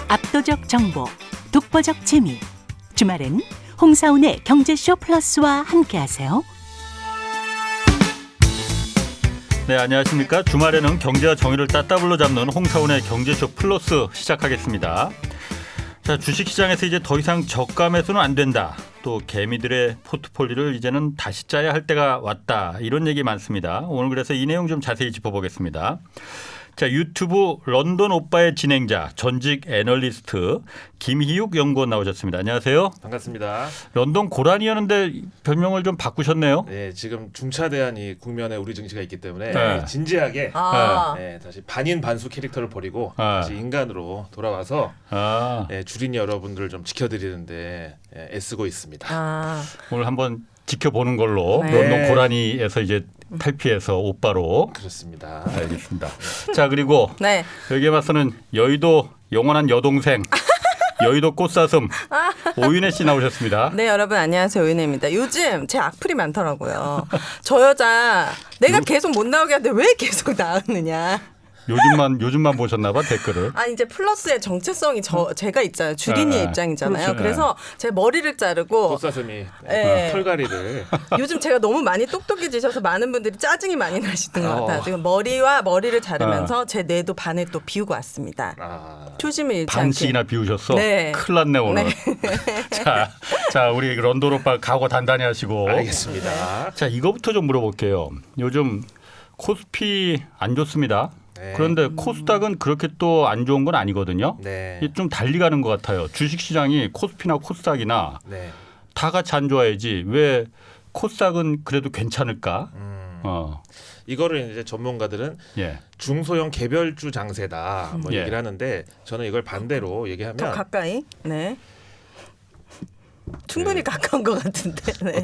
압도적 정보, 독보적 재미. 주말엔 홍사운의 경제쇼 플러스와 함께하세요. 네, 안녕하십니까. 주말에는 경제와 정의를 따따블로 잡는 홍사운의 경제쇼 플러스 시작하겠습니다. 자, 주식시장에서 이제 더 이상 저가 매수는 안 된다. 또 개미들의 포트폴리오를 이제는 다시 짜야 할 때가 왔다. 이런 얘기 많습니다. 오늘 그래서 이 내용 좀 자세히 짚어보겠습니다. 자, 유튜브 런던 오빠의 진행자, 전직 애널리스트 김희욱 연구원 나오셨습니다. 안녕하세요. 반갑습니다. 런던 고라니였는데 별명을 좀 바꾸셨네요. 네, 지금 중차대한이 국면에 우리 증시가 있기 때문에 네. 진지하게 다시 반인 반수 캐릭터를 버리고 다시 인간으로 돌아와서 주린 여러분들을 좀 지켜드리는데 애쓰고 있습니다. 오늘 한번 지켜보는 걸로 네. 런던 고라니에서 이제 탈피해서 오빠로. 그렇습니다. 알겠습니다. 자, 그리고 네. 여기에 맞서는 여의도 영원한 여동생 여의도 꽃사슴 오윤혜 씨 나오셨습니다. 네, 여러분 안녕하세요. 오윤혜입니다. 요즘 제 악플이 많더라고요. 저 여자 내가 계속 못 나오게 하는데 왜 계속 나오느냐. 요즘만 보셨나 봐 댓글을. 아니 이제 플러스의 정체성이 제가 있잖아요. 주린이의 입장이잖아요. 그렇죠. 그래서 제 머리를 자르고 꽃사슴이 네. 털가리를 요즘 제가 너무 많이 똑똑해지셔서 많은 분들이 짜증이 많이 나시는 것 같아요. 지금 머리와 머리를 자르면서 제 뇌도 반을 또 비우고 왔습니다. 초심을 잃지 않게. 반씩이나 비우셨어? 네. 큰일 났네 오늘. 네. 자, 우리 런던 오빠 각오 단단히 하시고. 알겠습니다. 자, 이거부터 좀 물어볼게요. 요즘 코스피 안 좋습니다. 네. 그런데 코스닥은 그렇게 또 안 좋은 건 아니거든요. 네. 이게 좀 달리 가는 것 같아요. 주식시장이 코스피나 코스닥이나 네. 다 같이 안 좋아야지 왜 코스닥은 그래도 괜찮을까? 이거를 이제 전문가들은 예. 중소형 개별주 장세다 예. 얘기를 하는데 저는 이걸 반대로 얘기하면 더 가까이. 네. 충분히 가까운 것 같은데. 네.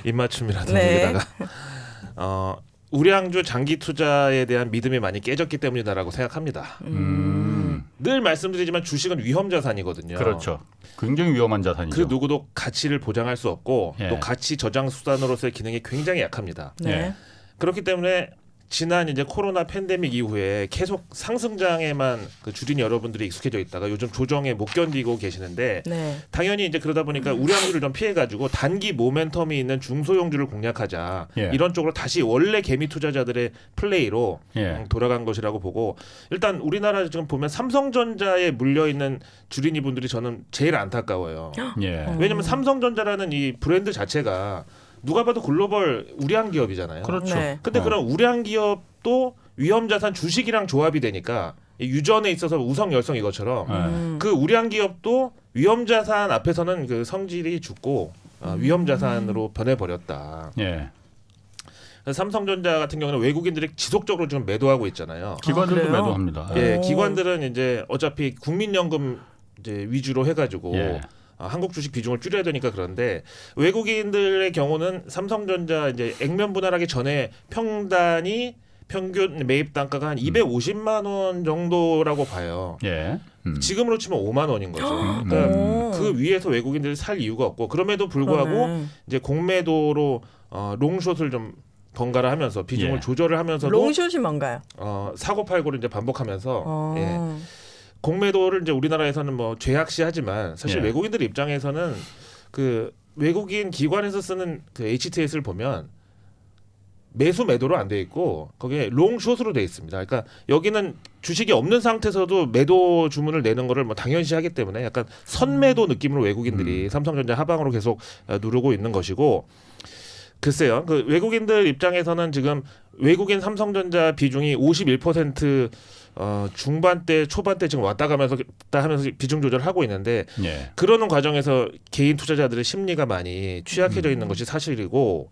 입맞춤이라도 네. 여기다가 우량주 장기 투자에 대한 믿음이 많이 깨졌기 때문이다라고 생각합니다. 늘 말씀드리지만 주식은 위험 자산이거든요. 그렇죠. 굉장히 위험한 자산이죠. 그 누구도 가치를 보장할 수 없고 예. 또 가치 저장 수단으로서의 기능이 굉장히 약합니다. 네. 예. 그렇기 때문에 지난 이제 코로나 팬데믹 이후에 계속 상승장에만 그 주린 여러분들이 익숙해져 있다가 요즘 조정에 못 견디고 계시는데 네. 당연히 이제 그러다 보니까 우량주를 좀 피해가지고 단기 모멘텀이 있는 중소형주를 공략하자 예. 이런 쪽으로 다시 원래 개미 투자자들의 플레이로 예. 돌아간 것이라고 보고 일단 우리나라 지금 보면 삼성전자에 물려 있는 주린이 분들이 저는 제일 안타까워요. 예. 왜냐하면 삼성전자라는 이 브랜드 자체가 누가 봐도 글로벌 우량 기업이잖아요. 그렇죠. 네. 근데 그런 우량 기업도 위험 자산 주식이랑 조합이 되니까 이 유전에 있어서 우성 열성 이것처럼 그 우량 기업도 위험 자산 앞에서는 그 성질이 죽고 위험 자산으로 변해버렸다. 예. 그래서 삼성전자 같은 경우는 외국인들이 지속적으로 좀 매도하고 있잖아요. 기관들도 그래요? 매도합니다. 예, 오. 기관들은 이제 어차피 국민연금 이제 위주로 해가지고 예. 한국 주식 비중을 줄여야 되니까 그런데 외국인들의 경우는 삼성전자 이제 액면 분할하기 전에 평균 매입 단가가 한 250만 원 정도라고 봐요. 예. 지금으로 치면 5만 원인 거죠. 오. 그러니까 그 위에서 외국인들이 살 이유가 없고 그럼에도 불구하고 그러네. 이제 공매도로 롱숏을 좀 번갈아 하면서 비중을 예. 조절을 하면서도 롱숏이 뭔가요? 사고 팔고를 이제 반복하면서 예. 어. 공매도를 이제 우리나라에서는 뭐 죄악시하지만 사실 예. 외국인들 입장에서는 그 외국인 기관에서 쓰는 그 HTS를 보면 매수 매도로 안 돼 있고 거기에 롱숏으로 돼 있습니다. 그러니까 여기는 주식이 없는 상태에서도 매도 주문을 내는 거를 뭐 당연시하기 때문에 약간 선매도 느낌으로 외국인들이 삼성전자 하방으로 계속 누르고 있는 것이고 글쎄요. 그 외국인들 입장에서는 지금 외국인 삼성전자 비중이 51% 중반대 초반대 지금 왔다 가면서 하면서 비중 조절하고 있는데 예. 그러는 과정에서 개인 투자자들의 심리가 많이 취약해져 있는 것이 사실이고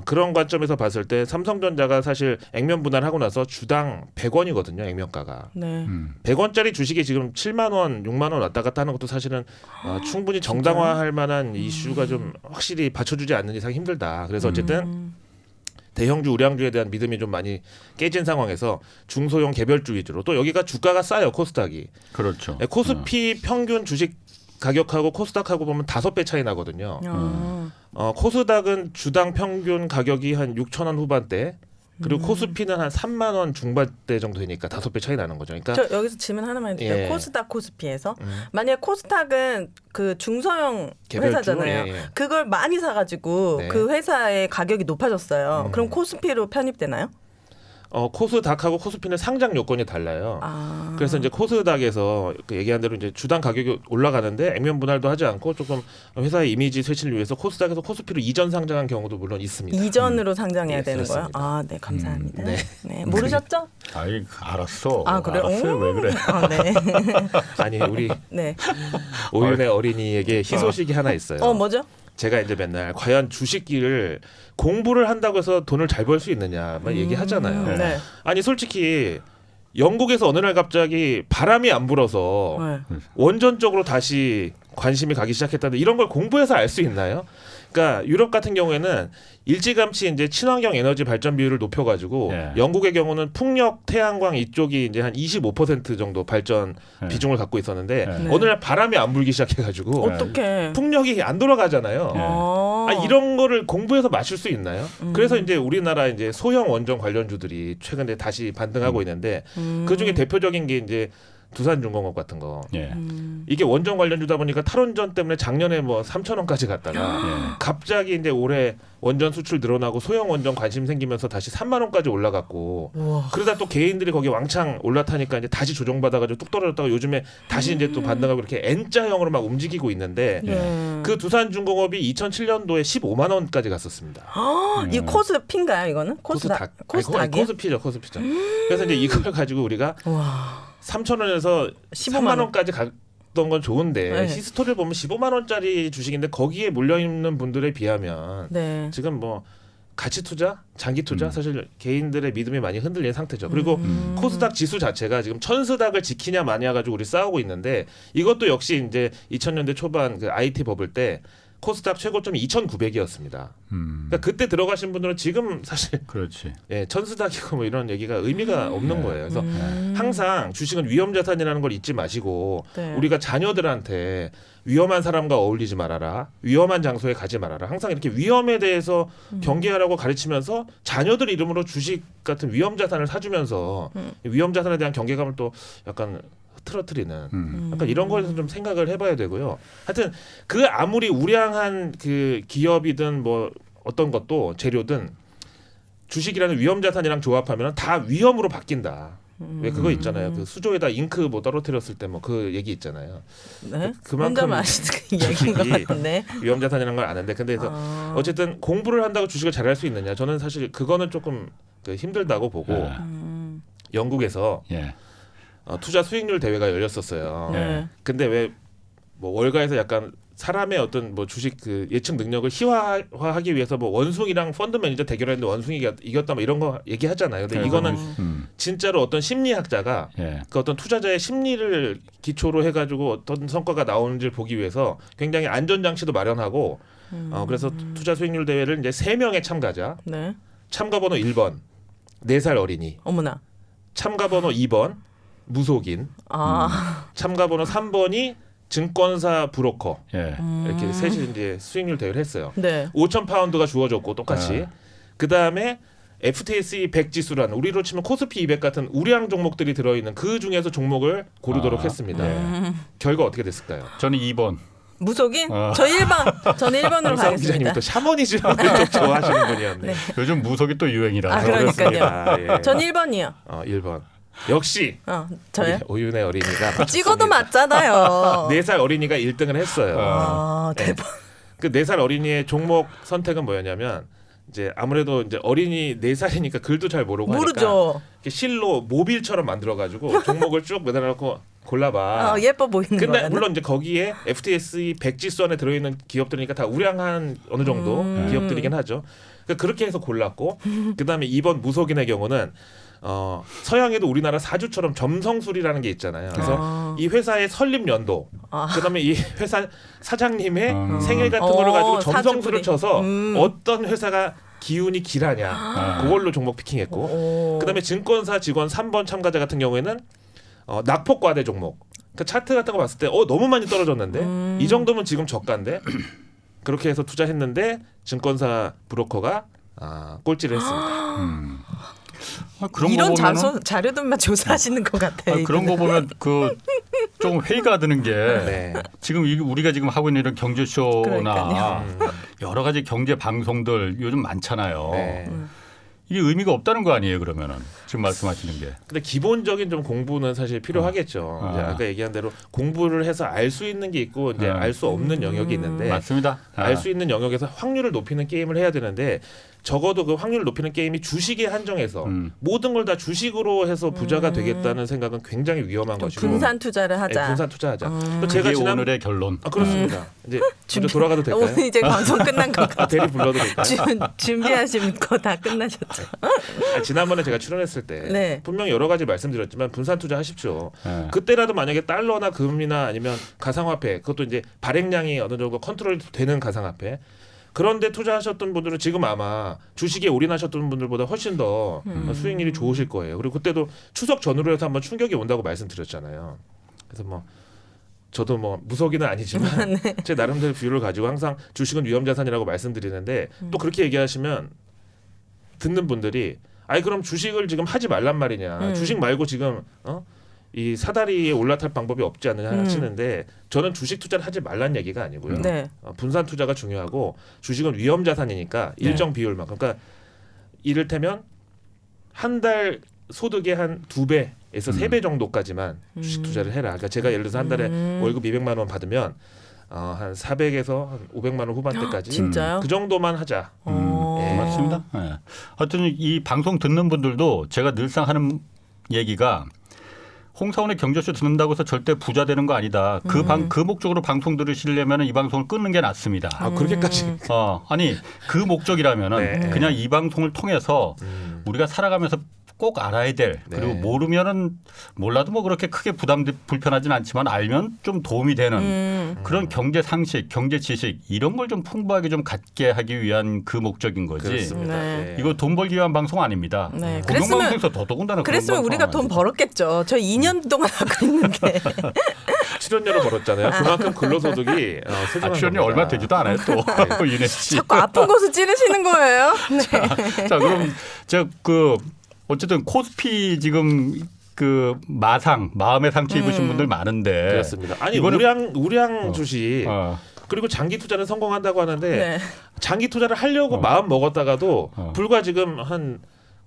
그런 관점에서 봤을 때 삼성전자가 사실 액면 분할하고 나서 주당 100원이거든요. 액면가가. 네. 100원짜리 주식이 지금 7만 원, 6만 원 왔다 갔다 하는 것도 사실은 충분히 정당화할 만한 이슈가 좀 확실히 받쳐주지 않는 이상 힘들다. 그래서 어쨌든 대형주 우량주에 대한 믿음이 좀 많이 깨진 상황에서 중소형 개별주 위주로 또 여기가 주가가 싸요. 코스닥이. 그렇죠. 코스피 평균 주식 가격하고 코스닥하고 보면 5배 차이 나거든요. 코스닥은 주당 평균 가격이 한 6,000원 후반대, 그리고 코스피는 한 3만 원 중반대 정도 되니까 5배 차이 나는 거죠. 그러니까 저 여기서 질문 하나만 해드릴게요. 예. 코스닥, 코스피에서 만약 코스닥은 그 중소형 개별주? 회사잖아요. 예. 그걸 많이 사가지고 네. 그 회사의 가격이 높아졌어요. 그럼 코스피로 편입되나요? 코스닥하고 코스피는 상장 요건이 달라요. 그래서 이제 코스닥에서 그 얘기한 대로 이제 주당 가격이 올라가는데 액면 분할도 하지 않고 조금 회사의 이미지 쇄신을 위해서 코스닥에서 코스피로 이전 상장한 경우도 물론 있습니다. 이전으로 상장해야 예, 되는 거예요? 그렇습니다. 아, 네, 감사합니다. 네. 네, 모르셨죠? 아이 알았어. 아, 그래요? 알았어요. 왜 그래? 아, 네. 아니 우리 네. 오윤의 어린이에게 희소식이 하나 있어요. 뭐죠? 제가 이제 맨날 과연 주식기를 공부를 한다고 해서 돈을 잘 벌 수 있느냐 막 얘기하잖아요. 네. 아니 솔직히 영국에서 어느 날 갑자기 바람이 안 불어서 네. 원전적으로 다시 관심이 가기 시작했다는데 이런 걸 공부해서 알 수 있나요? 그러니까 유럽 같은 경우에는 일찌감치 이제 친환경 에너지 발전 비율을 높여가지고 예. 영국의 경우는 풍력, 태양광 이쪽이 이제 한 25% 정도 발전 예. 비중을 갖고 있었는데 네. 어느 날 바람이 안 불기 시작해가지고 어떻게? 풍력이 안 돌아가잖아요. 네. 이런 거를 공부해서 맞출 수 있나요? 그래서 이제 우리나라 이제 소형 원전 관련주들이 최근에 다시 반등하고 있는데 그 중에 대표적인 게 이제 두산중공업 같은 거. 예. 이게 원전 관련주다 보니까 탈원전 때문에 작년에 뭐 3,000원까지 갔다가 예. 갑자기 이제 올해 원전 수출 늘어나고 소형 원전 관심 생기면서 다시 3만 원까지 올라갔고 우와. 그러다 또 개인들이 거기 왕창 올라타니까 이제 다시 조정받아가지고 뚝 떨어졌다가 요즘에 다시 이제 또 반등하고 이렇게 N자형으로 막 움직이고 있는데 네. 그 두산중공업이 2007년도에 15만 원까지 갔었습니다. 이 코스피인가요, 이거는? 코스닥. 코스닥이요? 코스피죠, 코스피죠. 그래서 이제 이걸 가지고 우리가 와. 3,000원에서 15만 3만 원까지 갔던 건 좋은데 네. 히스토리를 보면 15만 원짜리 주식인데 거기에 몰려 있는 분들에 비하면 네. 지금 뭐 가치 투자, 장기 투자 사실 개인들의 믿음이 많이 흔들린 상태죠. 그리고 코스닥 지수 자체가 지금 천스닥을 지키냐 마냐 가지고 우리 싸우고 있는데 이것도 역시 이제 2000년대 초반 그 IT 버블 때 코스닥 최고점이 2,900이었습니다. 그러니까 그때 들어가신 분들은 지금 사실 그렇지. 천스닥이고 뭐 이런 얘기가 의미가 없는 거예요. 그래서 항상 주식은 위험 자산이라는 걸 잊지 마시고 네. 우리가 자녀들한테 위험한 사람과 어울리지 말아라. 위험한 장소에 가지 말아라. 항상 이렇게 위험에 대해서 경계하라고 가르치면서 자녀들 이름으로 주식 같은 위험 자산을 사주면서 위험 자산에 대한 경계감을 또 약간 흐트러뜨리는 약간 이런 거에서 좀 생각을 해봐야 되고요. 하여튼 그 아무리 우량한 그 기업이든 뭐 어떤 것도 재료든 주식이라는 위험 자산이랑 조합하면 다 위험으로 바뀐다. 왜 그거 있잖아요. 그 수조에다 잉크 뭐 떨어뜨렸을 때 뭐 그 얘기 있잖아요. 네? 그만큼 혼자 마시는 얘기인 것 주식이 같은데. 위험 자산이라는 걸 아는데 근데 그래서 어쨌든 공부를 한다고 주식을 잘할 수 있느냐? 저는 사실 그거는 조금 그 힘들다고 보고 예. 영국에서 예. 투자 수익률 대회가 열렸었어요. 네. 근데 왜 뭐 월가에서 약간 사람의 어떤 뭐 주식 그 예측 능력을 희화화하기 위해서 뭐 원숭이랑 펀드 매니저 대결했는데 원숭이가 이겼다 뭐 이런 거 얘기하잖아요. 근데 이거는 진짜로 어떤 심리학자가 예. 그 어떤 투자자의 심리를 기초로 해가지고 어떤 성과가 나오는지를 보기 위해서 굉장히 안전장치도 마련하고 그래서 투자 수익률 대회를 이제 3명의 참가자 네. 참가번호 1번 4살 어린이 어머나. 참가번호 2번 무속인 참가번호 3번이 증권사 브로커 예. 이렇게 셋이 이제 수익률 대회를 했어요. 네. 5,000파운드가 주어졌고 똑같이 그 다음에 FTSE 100 지수라는 우리로 치면 코스피 200 같은 우량 종목들이 들어있는 그 중에서 종목을 고르도록 했습니다. 결과 어떻게 됐을까요? 저는 2번. 무속인? 저 1번. 저는 1번으로 황상훈 기자님은 가겠습니다. 또 샤머니즘을 좀 좋아하시는 분이었네. 요즘 무속이 또 유행이라. 아, 그러니까요. 그렇습니다. 예. 전 1번이요. 1번. 역시 저요? 우리 오윤의 어린이가 찍어도 맞췄습니다. 맞잖아요. 4살 어린이가 1등을 했어요. 아, 대박. 그 4살 어린이의 종목 선택은 뭐였냐면 이제 아무래도 이제 어린이 4살이니까 글도 잘 모르고 하니까 모르죠. 이렇게 실로 모빌처럼 만들어 가지고 종목을 쭉 매달아 놓고 골라봐. 예뻐 보이는 근데 거야. 물론 이제 거기에 FTSE 100 지수 안에 들어 있는 기업들이니까 다 우량한 어느 정도 기업들이긴 하죠. 그러니까 그렇게 해서 골랐고 그다음에 2번 무속인의 경우는 서양에도 우리나라 사주처럼 점성술이라는 게 있잖아요. 그래서 이 회사의 설립 연도, 그다음에 이 회사 사장님의 생일 같은 거를 가지고 점성술을 사주풀이. 쳐서 어떤 회사가 기운이 길하냐 그걸로 종목 피킹했고, 그다음에 증권사 직원 3번 참가자 같은 경우에는 낙폭과대 종목. 그 차트 같은 거 봤을 때 너무 많이 떨어졌는데 이 정도면 지금 저가인데 그렇게 해서 투자했는데 증권사 브로커가 꼴찌를 했습니다. 그런 이런 거 보면은 자료들만 조사하시는 것 같아요. 그런 거 보면 그 좀 회의가 드는 게 네. 지금 우리가 지금 하고 있는 이런 경제쇼나 그러니까요. 여러 가지 경제 방송들 요즘 많잖아요. 네. 이게 의미가 없다는 거 아니에요, 그러면은 지금 말씀하시는 게. 근데 기본적인 좀 공부는 사실 필요하겠죠. 이제 아까 얘기한 대로 공부를 해서 알 수 있는 게 있고 이제 알 수 없는 영역이 있는데 맞습니다. 알 수 있는 영역에서 확률을 높이는 게임을 해야 되는데 적어도 그 확률을 높이는 게임이 주식에 한정해서 모든 걸 다 주식으로 해서 부자가 되겠다는 생각은 굉장히 위험한 것이고 분산 투자를 하자. 네, 분산 투자하자. 또 그게 제가 오늘의 결론. 그렇습니다. 이제 먼저 돌아가도 될까요? 오늘 이제 방송 끝난 것 같아요. 대리 불러도 될까요? 준비하신 거 다 끝나셨죠? 지난번에 제가 출연했을 때 네. 분명히 여러 가지 말씀드렸지만 분산 투자하십시오. 네. 그때라도 만약에 달러나 금이나 아니면 가상화폐 그것도 이제 발행량이 어느 정도 컨트롤 되는 가상화폐 그런데 투자하셨던 분들은 지금 아마 주식에 올인하셨던 분들보다 훨씬 더 수익률이 좋으실 거예요. 그리고 그때도 추석 전후로 해서 한번 충격이 온다고 말씀드렸잖아요. 그래서 뭐 저도 뭐 무속인은 아니지만 네. 제 나름대로 비율을 가지고 항상 주식은 위험자산이라고 말씀드리는데 또 그렇게 얘기하시면 듣는 분들이 아니 그럼 주식을 지금 하지 말란 말이냐. 주식 말고 지금 이 사다리에 올라탈 방법이 없지 않느냐 하시는데 저는 주식 투자를 하지 말란 얘기가 아니고요. 네. 분산 투자가 중요하고 주식은 위험 자산이니까 일정 비율만큼 그러니까 이를테면 한 달 소득의 한 2배에서 3배 정도까지만 주식 투자를 해라. 그러니까 제가 예를 들어서 한 달에 월급 200만 원 받으면 한 400에서 한 500만 원 후반대까지 진짜요? 그 정도만 하자. 예. 맞습니다. 네. 하여튼 이 방송 듣는 분들도 제가 늘상 하는 얘기가 홍사원의 경제쇼 듣는다고 해서 절대 부자 되는 거 아니다. 그 목적으로 방송 들으시려면 이 방송을 끊는 게 낫습니다. 아 그렇게까지. 아니 그 목적이라면은 네. 그냥 이 방송을 통해서 우리가 살아가면서 꼭 알아야 될 그리고 네. 모르면은 몰라도 뭐 그렇게 크게 불편하진 않지만 알면 좀 도움이 되는 그런 경제 상식, 경제 지식 이런 걸 좀 풍부하게 좀 갖게 하기 위한 그 목적인 거지. 그렇습니다. 네. 네. 이거 돈 벌기 위한 방송 아닙니다. 네. 공영방송에서 더더군다나 그랬으면 그런 우리가 방송 돈 안 벌었겠죠. 저 2년 동안 하고 있는데. 출연료를 벌었잖아요. 그만큼 근로소득이 소중한 출연료 겁니다. 얼마 되지도 않아요 또 윤혜 씨. 자꾸 아픈 곳을 찌르시는 거예요. 네. 자 그럼 제가 어쨌든 코스피 지금 그 마음의 상처 입으신 분들 많은데 그렇습니다. 아니 이거는- 우량 주식 그리고 장기 투자는 성공한다고 하는데 네. 장기 투자를 하려고 마음 먹었다가도 불과 지금 한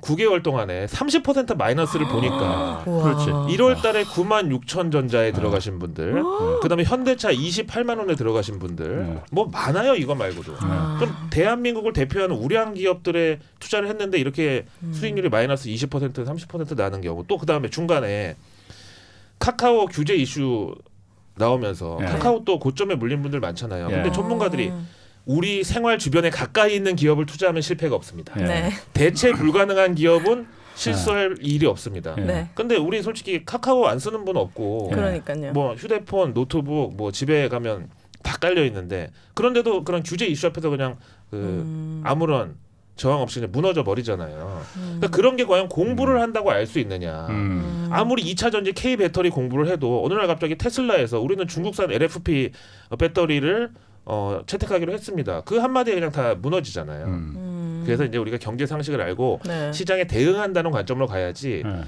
9개월 동안에 30% 마이너스를 보니까 우와. 그렇지. 1월 달에 9만 6천 전자에 들어가신 분들 그다음에 현대차 28만 원에 들어가신 분들 뭐 많아요 이거 말고도. 그럼 대한민국을 대표하는 우량 기업들에 투자를 했는데 이렇게 수익률이 마이너스 20% 30% 나는 경우 또 그다음에 중간에 카카오 규제 이슈 나오면서 네. 카카오 또 고점에 물린 분들 많잖아요. 네. 근데 전문가들이 우리 생활 주변에 가까이 있는 기업을 투자하면 실패가 없습니다. 네. 네. 대체 불가능한 기업은 실수할 일이 없습니다. 네. 네. 근데 우리 솔직히 카카오 안 쓰는 분 없고 그러니까요. 뭐 휴대폰, 노트북 뭐 집에 가면 다 깔려 있는데 그런데도 그런 규제 이슈 앞에서 그냥 아무런 저항 없이 그냥 무너져 버리잖아요. 그러니까 그런 게 과연 공부를 한다고 알 수 있느냐. 아무리 2차 전지 K 배터리 공부를 해도 어느 날 갑자기 테슬라에서 우리는 중국산 LFP 배터리를 채택하기로 했습니다. 그 한마디에 그냥 다 무너지잖아요. 그래서 이제 우리가 경제 상식을 알고 네. 시장에 대응한다는 관점으로 가야지 네.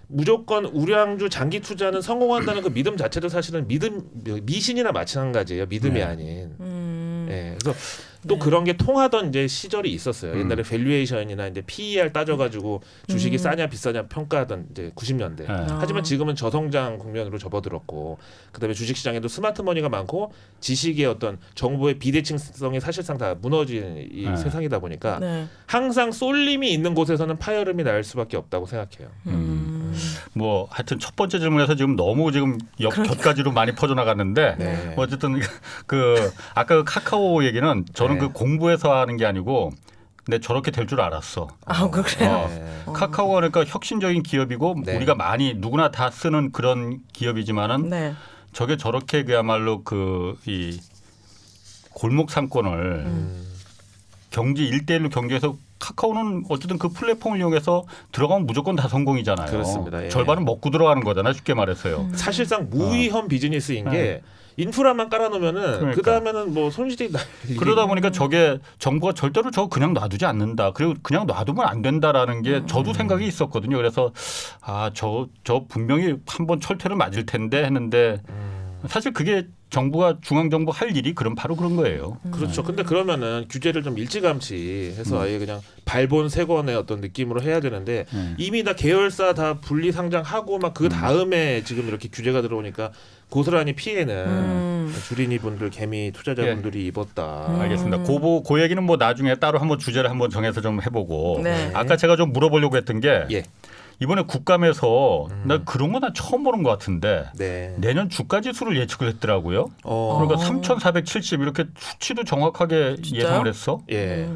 무조건 우량주 장기 투자는 성공한다는 그 믿음 자체도 사실은 미신이나 마찬가지예요. 믿음이 네. 아닌. 예. 그래서 또 그런 게 통하던 이제 시절이 있었어요. 옛날에 밸류에이션이나 이제 PER 따져가지고 주식이 싸냐 비싸냐 평가하던 이제 90년대. 네. 하지만 지금은 저성장 국면으로 접어들었고, 그다음에 주식시장에도 스마트머니가 많고 지식의 어떤 정보의 비대칭성이 사실상 다 무너진 이 네. 세상이다 보니까 네. 항상 쏠림이 있는 곳에서는 파열음이 날 수밖에 없다고 생각해요. 뭐 하여튼 첫 번째 질문에서 지금 너무 지금 곁가지로 많이 퍼져나갔는데 네. 어쨌든 그 아까 그 카카오 얘기는 저는 네. 그 공부해서 하는 게 아니고 근데 저렇게 될 줄 알았어. 아, 그래요? 네. 카카오가 그러니까 혁신적인 기업이고 네. 우리가 많이 누구나 다 쓰는 그런 기업이지만은 네. 저게 저렇게 그야말로 그 이 골목 상권을 경제 1대1로 경제에서 카카오는 어쨌든 그 플랫폼을 이용해서 들어가면 무조건 다 성공이잖아요. 그렇습니다. 예. 절반은 먹고 들어가는 거잖아요. 쉽게 말해서요. 사실상 무위험 비즈니스인 게 인프라만 깔아놓으면은 그러니까. 그 다음에는 뭐 손실이 날 일이- 그러다 보니까 저게 정부가 절대로 저거 그냥 놔두지 않는다. 그리고 그냥 놔두면 안 된다라는 게 저도 생각이 있었거든요. 그래서 저 분명히 한번 철퇴를 맞을 텐데 했는데 사실 그게 정부가 중앙정부 할 일이 바로 그런 거예요. 그렇죠. 근데 그러면은 규제를 좀 일찌감치 해서 아예 그냥 발본 세권의 어떤 느낌으로 해야 되는데 이미 다 계열사 다 분리 상장하고 막 그 다음에 지금 이렇게 규제가 들어오니까 고스란히 피해는 주린이 분들, 개미 투자자분들이 입었다. 알겠습니다. 그 얘기는 뭐 나중에 따로 한번 주제를 한번 정해서 좀 해보고 네. 아까 제가 좀 물어보려고 했던 게 예. 이번에 국감에서 나 그런 거 나 처음 보는 것 같은데 네. 내년 주가 지수를 예측을 했더라고요. 그러니까 3,470 이렇게 수치도 정확하게 진짜요? 예상을 했어. 예.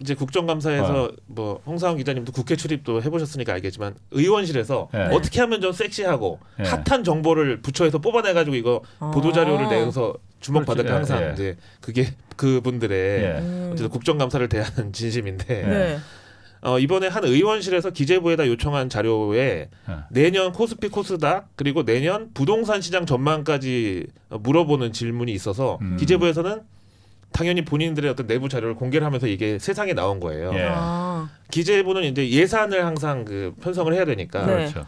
이제 국정감사에서 뭐 홍사훈 기자님도 국회 출입도 해보셨으니까 알겠지만 의원실에서 네. 어떻게 하면 좀 섹시하고 네. 핫한 정보를 부처에서 뽑아내가지고 이거 보도 자료를 내서 주목받을 때 그렇지. 항상 예. 이제 그게 그분들의 예. 어쨌든 국정감사를 대하는 진심인데 네. 이번에 한 의원실에서 기재부에다 요청한 자료에 내년 코스피 코스닥 그리고 내년 부동산 시장 전망까지 물어보는 질문이 있어서 기재부에서는 당연히 본인들의 어떤 내부 자료를 공개를 하면서 이게 세상에 나온 거예요. 예. 기재부는 이제 예산을 항상 편성을 해야 되니까 네. 그렇죠.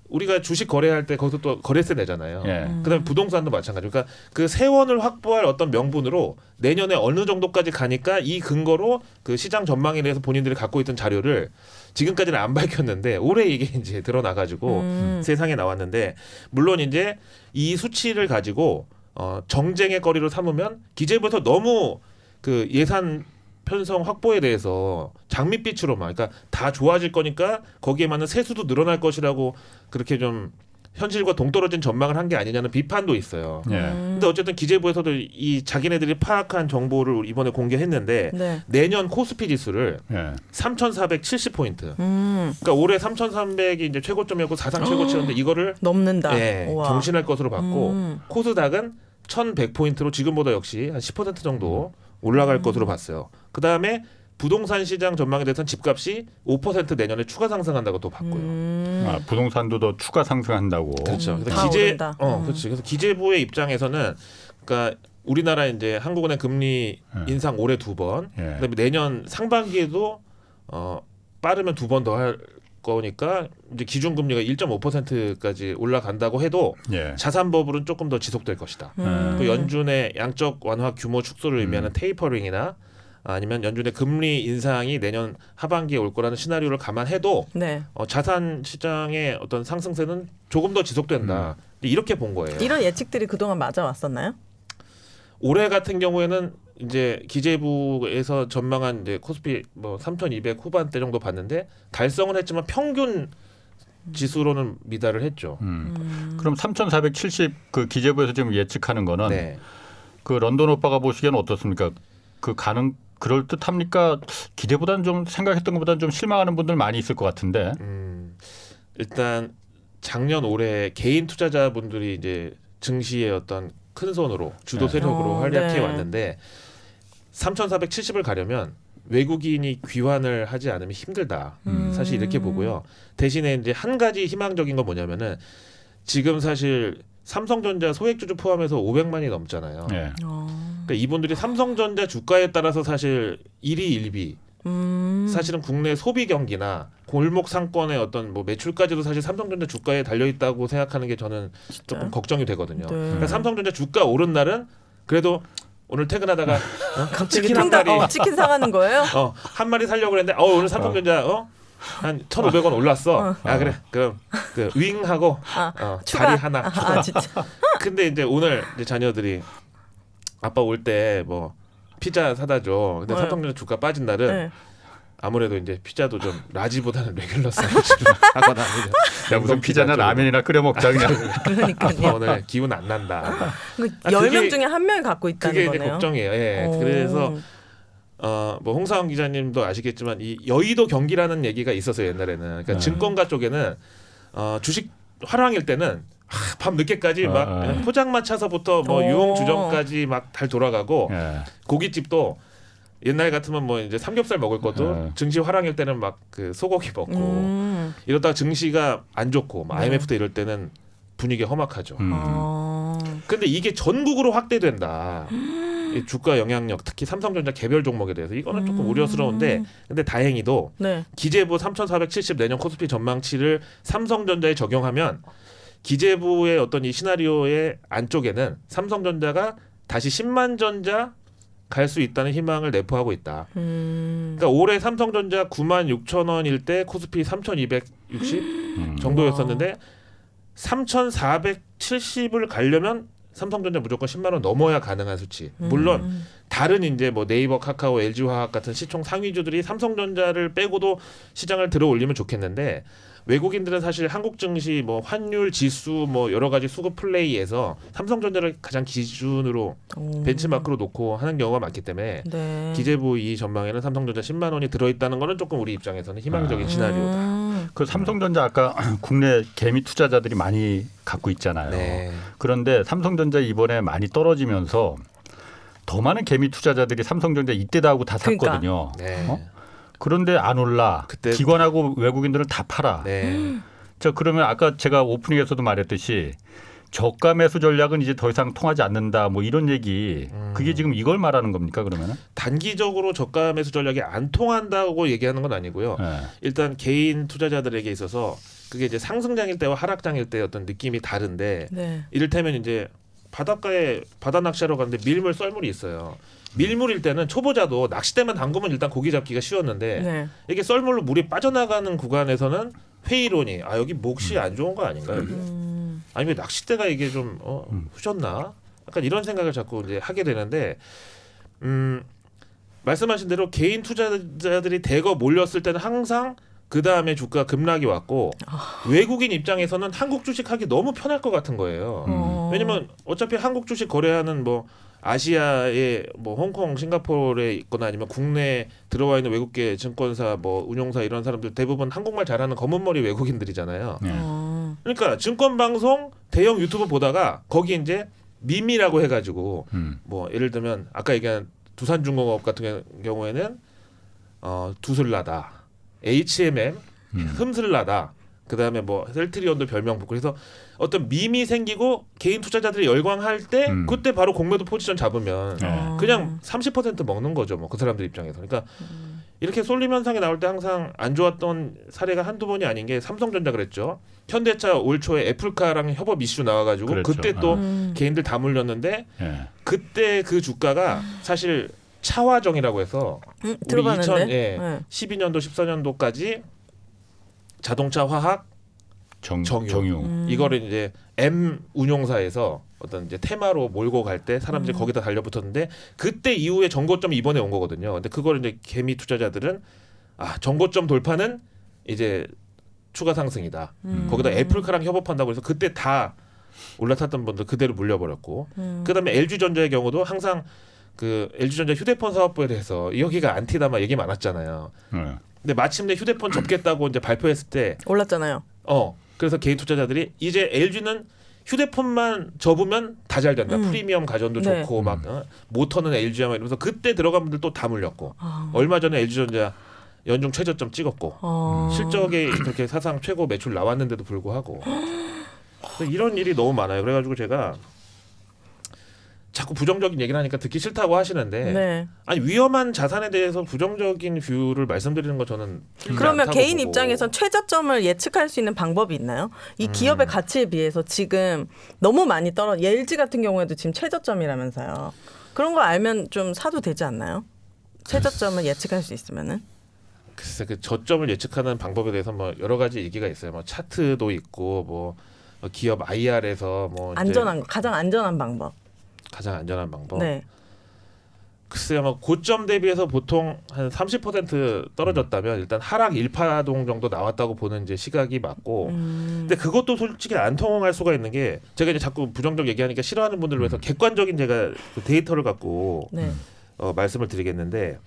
우리가 주식 거래할 때 거기서 또 거래세 내잖아요. 예. 그다음에 부동산도 마찬가지. 그러니까 그 세원을 확보할 어떤 명분으로 내년에 어느 정도까지 가니까 이 근거로 그 시장 전망에 대해서 본인들이 갖고 있던 자료를 지금까지는 안 밝혔는데 올해 이게 이제 드러나가지고 세상에 나왔는데 물론 이제 이 수치를 가지고 정쟁의 거리로 삼으면 기재부에서 너무 그 예산 편성 확보에 대해서 장밋빛으로만 그러니까 다 좋아질 거니까 거기에 맞는 세수도 늘어날 것이라고 그렇게 좀 현실과 동떨어진 전망을 한 게 아니냐는 비판도 있어요. 예. 근데 어쨌든 기재부에서도 이 자기네들이 파악한 정보를 이번에 공개했는데 네. 내년 코스피 지수를 예. 3,470포인트. 그러니까 올해 3,300이 이제 최고점이었고 사상 최고치였는데 이거를 넘는다. 예, 우와. 경신할 것으로 봤고 코스닥은 1,100포인트로 지금보다 역시 한 10% 정도 올라갈 것으로 봤어요. 그 다음에 부동산 시장 전망에 대해서는 집값이 5% 내년에 추가 상승한다고 또 봤고요. 부동산도 더 추가 상승한다고. 그렇죠. 그래서 다 기재, 오른다. 그렇지. 그래서 기재부의 입장에서는 그러니까 우리나라 이제 한국은행 금리 인상 올해 2번, 예. 그다음에 내년 상반기에도 빠르면 2번 더 할 거니까 이제 기준금리가 1.5%까지 올라간다고 해도 예. 자산 버블은 조금 더 지속될 것이다. 그 연준의 양적 완화 규모 축소를 의미하는 테이퍼링이나 아니면 연준의 금리 인상이 내년 하반기에 올 거라는 시나리오를 감안해도 네. 자산 시장의 어떤 상승세는 조금 더 지속된다. 이렇게 본 거예요. 이런 예측들이 그동안 맞아왔었나요? 올해 같은 경우에는 이제 기재부에서 전망한 이제 코스피 뭐 3,200 후반대 정도 봤는데 달성은 했지만 평균 지수로는 미달을 했죠. 그럼 3,470 그 기재부에서 지금 예측하는 거는 네. 그 런던 오빠가 보시기에는 어떻습니까? 그 그럴 듯합니까? 기대보다는 좀 생각했던 것보다는 좀 실망하는 분들 많이 있을 것 같은데. 일단 작년 올해 개인 투자자분들이 이제 증시의 어떤 큰 손으로 주도 세력으로 활약해 네. 왔는데 3,470을 가려면 외국인이 귀환을 하지 않으면 힘들다. 사실 이렇게 보고요. 대신에 이제 한 가지 희망적인 건 뭐냐면은 지금 사실 삼성전자 소액주주 포함해서 500만이 넘잖아요. 예. 그러니까 이분들이 삼성전자 주가에 따라서 사실 일희일비 사실은 국내 소비 경기나 골목 상권의 어떤 뭐 매출까지도 사실 삼성전자 주가에 달려 있다고 생각하는 게 저는 조금 걱정이 되거든요. 네. 그러니까 삼성전자 주가 오른 날은 그래도 오늘 퇴근하다가 갑자기 치킨 한 마리 치킨 사가는 거예요? 한 마리 살려고 그랬는데 오늘 삼성전자 한 1,500원 올랐어. 아 그래 그럼 그 윙하고 추가. 자리 하나 추가. 진짜. 근데 이제 오늘 이제 자녀들이 아빠 올 때 뭐 피자 사다 줘. 근데 네. 삼성전자 주가 빠진 날은 네. 아무래도 이제 피자도 좀 라지보다는 레귤러 사이즈로 하거나 야, 무슨 피자나 라면이나 끓여 먹자 그냥. 그러니까요. 오늘 기운 안 난다. 10명 중에 한 명이 갖고 있다는 그게 이제 거네요. 걱정이에요. 예. 오. 그래서 뭐 홍사원 기자님도 아시겠지만 이 여의도 경기라는 얘기가 있었어요 옛날에는. 그러니까 증권가 쪽에는 주식 화랑일 때는 밤 늦게까지 막 포장마차서부터 뭐 오. 유흥주점까지 막 달 돌아가고 예. 고깃집도 옛날 같으면 뭐 이제 삼겹살 먹을 것도 증시 화랑일 때는 막 그 소고기 먹고 이러다가 증시가 안 좋고 뭐 IMF 때 이럴 때는 분위기 험악하죠. 근데 이게 전국으로 확대된다. 이 주가 영향력, 특히 삼성전자 개별 종목에 대해서 이거는 조금 우려스러운데, 근데 다행히도 네. 기재부 3,470 내년 코스피 전망치를 삼성전자에 적용하면 기재부의 어떤 이 시나리오의 안쪽에는 삼성전자가 다시 10만 전자 갈 수 있다는 희망을 내포하고 있다. 그러니까 올해 삼성전자 96,000원일 때 코스피 3,260 정도였었는데 3,470을 가려면 삼성전자 무조건 10만 원 넘어야 가능한 수치. 물론 다른 이제 뭐 네이버, 카카오, LG화학 같은 시총 상위주들이 삼성전자를 빼고도 시장을 들어 올리면 좋겠는데, 외국인들은 사실 한국 증시 뭐 환율 지수 뭐 여러 가지 수급 플레이에서 삼성전자를 가장 기준으로 벤치마크로 놓고 하는 경우가 많기 때문에 네. 기재부 이 전망에는 삼성전자 10만 원이 들어 있다는 거는 조금 우리 입장에서는 희망적인 시나리오다. 그 삼성전자 아까 국내 개미 투자자들이 많이 갖고 있잖아요. 네. 그런데 삼성전자 이번에 많이 떨어지면서 더 많은 개미 투자자들이 삼성전자 이때다 하고 다 그러니까. 샀거든요. 네. 그런데 안 올라. 그때- 기관하고 외국인들은 다 팔아. 네. 자, 그러면 아까 제가 오프닝에서도 말했듯이 저가 매수 전략은 이제 더 이상 통하지 않는다. 뭐 이런 얘기. 그게 지금 이걸 말하는 겁니까, 그러면은? 단기적으로 저가 매수 전략이 안 통한다고 얘기하는 건 아니고요. 네. 일단 개인 투자자들에게 있어서 그게 이제 상승장일 때와 하락장일 때 어떤 느낌이 다른데, 네. 이를테면 이제 바닷가에 바다 낚시하러 갔는데 밀물 썰물이 있어요. 밀물일 때는 초보자도 낚싯대만 담그면 일단 고기 잡기가 쉬웠는데, 네. 이게 썰물로 물이 빠져나가는 구간에서는 회의론이 여기 몫이 안 좋은 거 아닌가, 여기 아니면 낚싯대가 이게 좀 후졌나, 약간 이런 생각을 자꾸 이제 하게 되는데, 말씀하신 대로 개인 투자자들이 대거 몰렸을 때는 항상 그 다음에 주가 급락이 왔고, 외국인 입장에서는 한국 주식 하기 너무 편할 것 같은 거예요. 왜냐면 어차피 한국 주식 거래하는 뭐 아시아의 뭐 홍콩, 싱가포르에 있거나 아니면 국내에 들어와 있는 외국계 증권사, 뭐 운용사 이런 사람들 대부분 한국말 잘하는 검은머리 외국인들이잖아요. 네. 그러니까 증권 방송, 대형 유튜브 보다가 거기 이제 밈이라고 해가지고 뭐 예를 들면 아까 얘기한 두산중공업 같은 경우에는 두슬나다, HMM 흠슬나다, 그다음에 뭐 셀트리온도 별명 붙고, 그래서 어떤 밈이 생기고 개인 투자자들이 열광할 때 그때 바로 공매도 포지션 잡으면 그냥 30% 먹는 거죠, 뭐 그 사람들 입장에서. 그러니까 이렇게 쏠림 현상이 나올 때 항상 안 좋았던 사례가 한두 번이 아닌 게 삼성전자 그랬죠. 현대차 올 초에 애플카랑 협업 이슈 나와가지고 그랬죠. 그때 또 개인들 다 물렸는데, 네. 그때 그 주가가 사실 차화정이라고 해서 우리 들어봤는데. 12년도 14년도까지 자동차 화학 정유. 이거를 이제 M 운용사에서 어떤 이제 테마로 몰고 갈 때 사람들이 거기다 달려붙었는데, 그때 이후에 정고점이 이번에 온 거거든요. 근데 그걸 이제 개미 투자자들은 정고점 돌파는 이제 추가 상승이다. 거기다 애플카랑 협업한다고 해서 그때 다 올라탔던 분들 그대로 물려버렸고, 그다음에 LG전자의 경우도 항상 그 LG전자 휴대폰 사업부에 대해서 여기가 안티다 막 얘기 많았잖아요. 네. 근데 마침내 휴대폰 접겠다고 이제 발표했을 때 올랐잖아요. 그래서 개인 투자자들이 이제 LG는 휴대폰만 접으면 다 잘 된다. 프리미엄 가전도 네. 좋고 막 모터는 LG야 막 이러면서 그때 들어간 분들 또 다 물렸고, 얼마 전에 LG전자 연중 최저점 찍었고, 실적이 그렇게 사상 최고 매출 나왔는데도 불구하고 이런 일이 너무 많아요. 그래가지고 제가 자꾸 부정적인 얘기를 하니까 듣기 싫다고 하시는데, 네. 아니 위험한 자산에 대해서 부정적인 뷰를 말씀드리는 거 저는 그러면 않다고 개인 보고. 입장에선 최저점을 예측할 수 있는 방법이 있나요? 이 기업의 가치에 비해서 지금 너무 많이 LG 같은 경우에도 지금 최저점이라면서요. 그런 거 알면 좀 사도 되지 않나요? 최저점을 예측할 수 있으면은. 글쎄, 그 저점을 예측하는 방법에 대해서 뭐 여러 가지 얘기가 있어요. 뭐 차트도 있고 뭐 기업 IR에서 뭐 안전한 거, 가장 안전한 방법. 가장 안전한 방법. 네. 글쎄요, 뭐 고점 대비해서 보통 한 30% 떨어졌다면 일단 하락 1파동 정도 나왔다고 보는 이제 시각이 맞고, 근데 그것도 솔직히 안 통할 수가 있는 게, 제가 이제 자꾸 부정적 얘기하니까 싫어하는 분들을 위해서 객관적인 제가 그 데이터를 갖고 네. 말씀을 드리겠는데,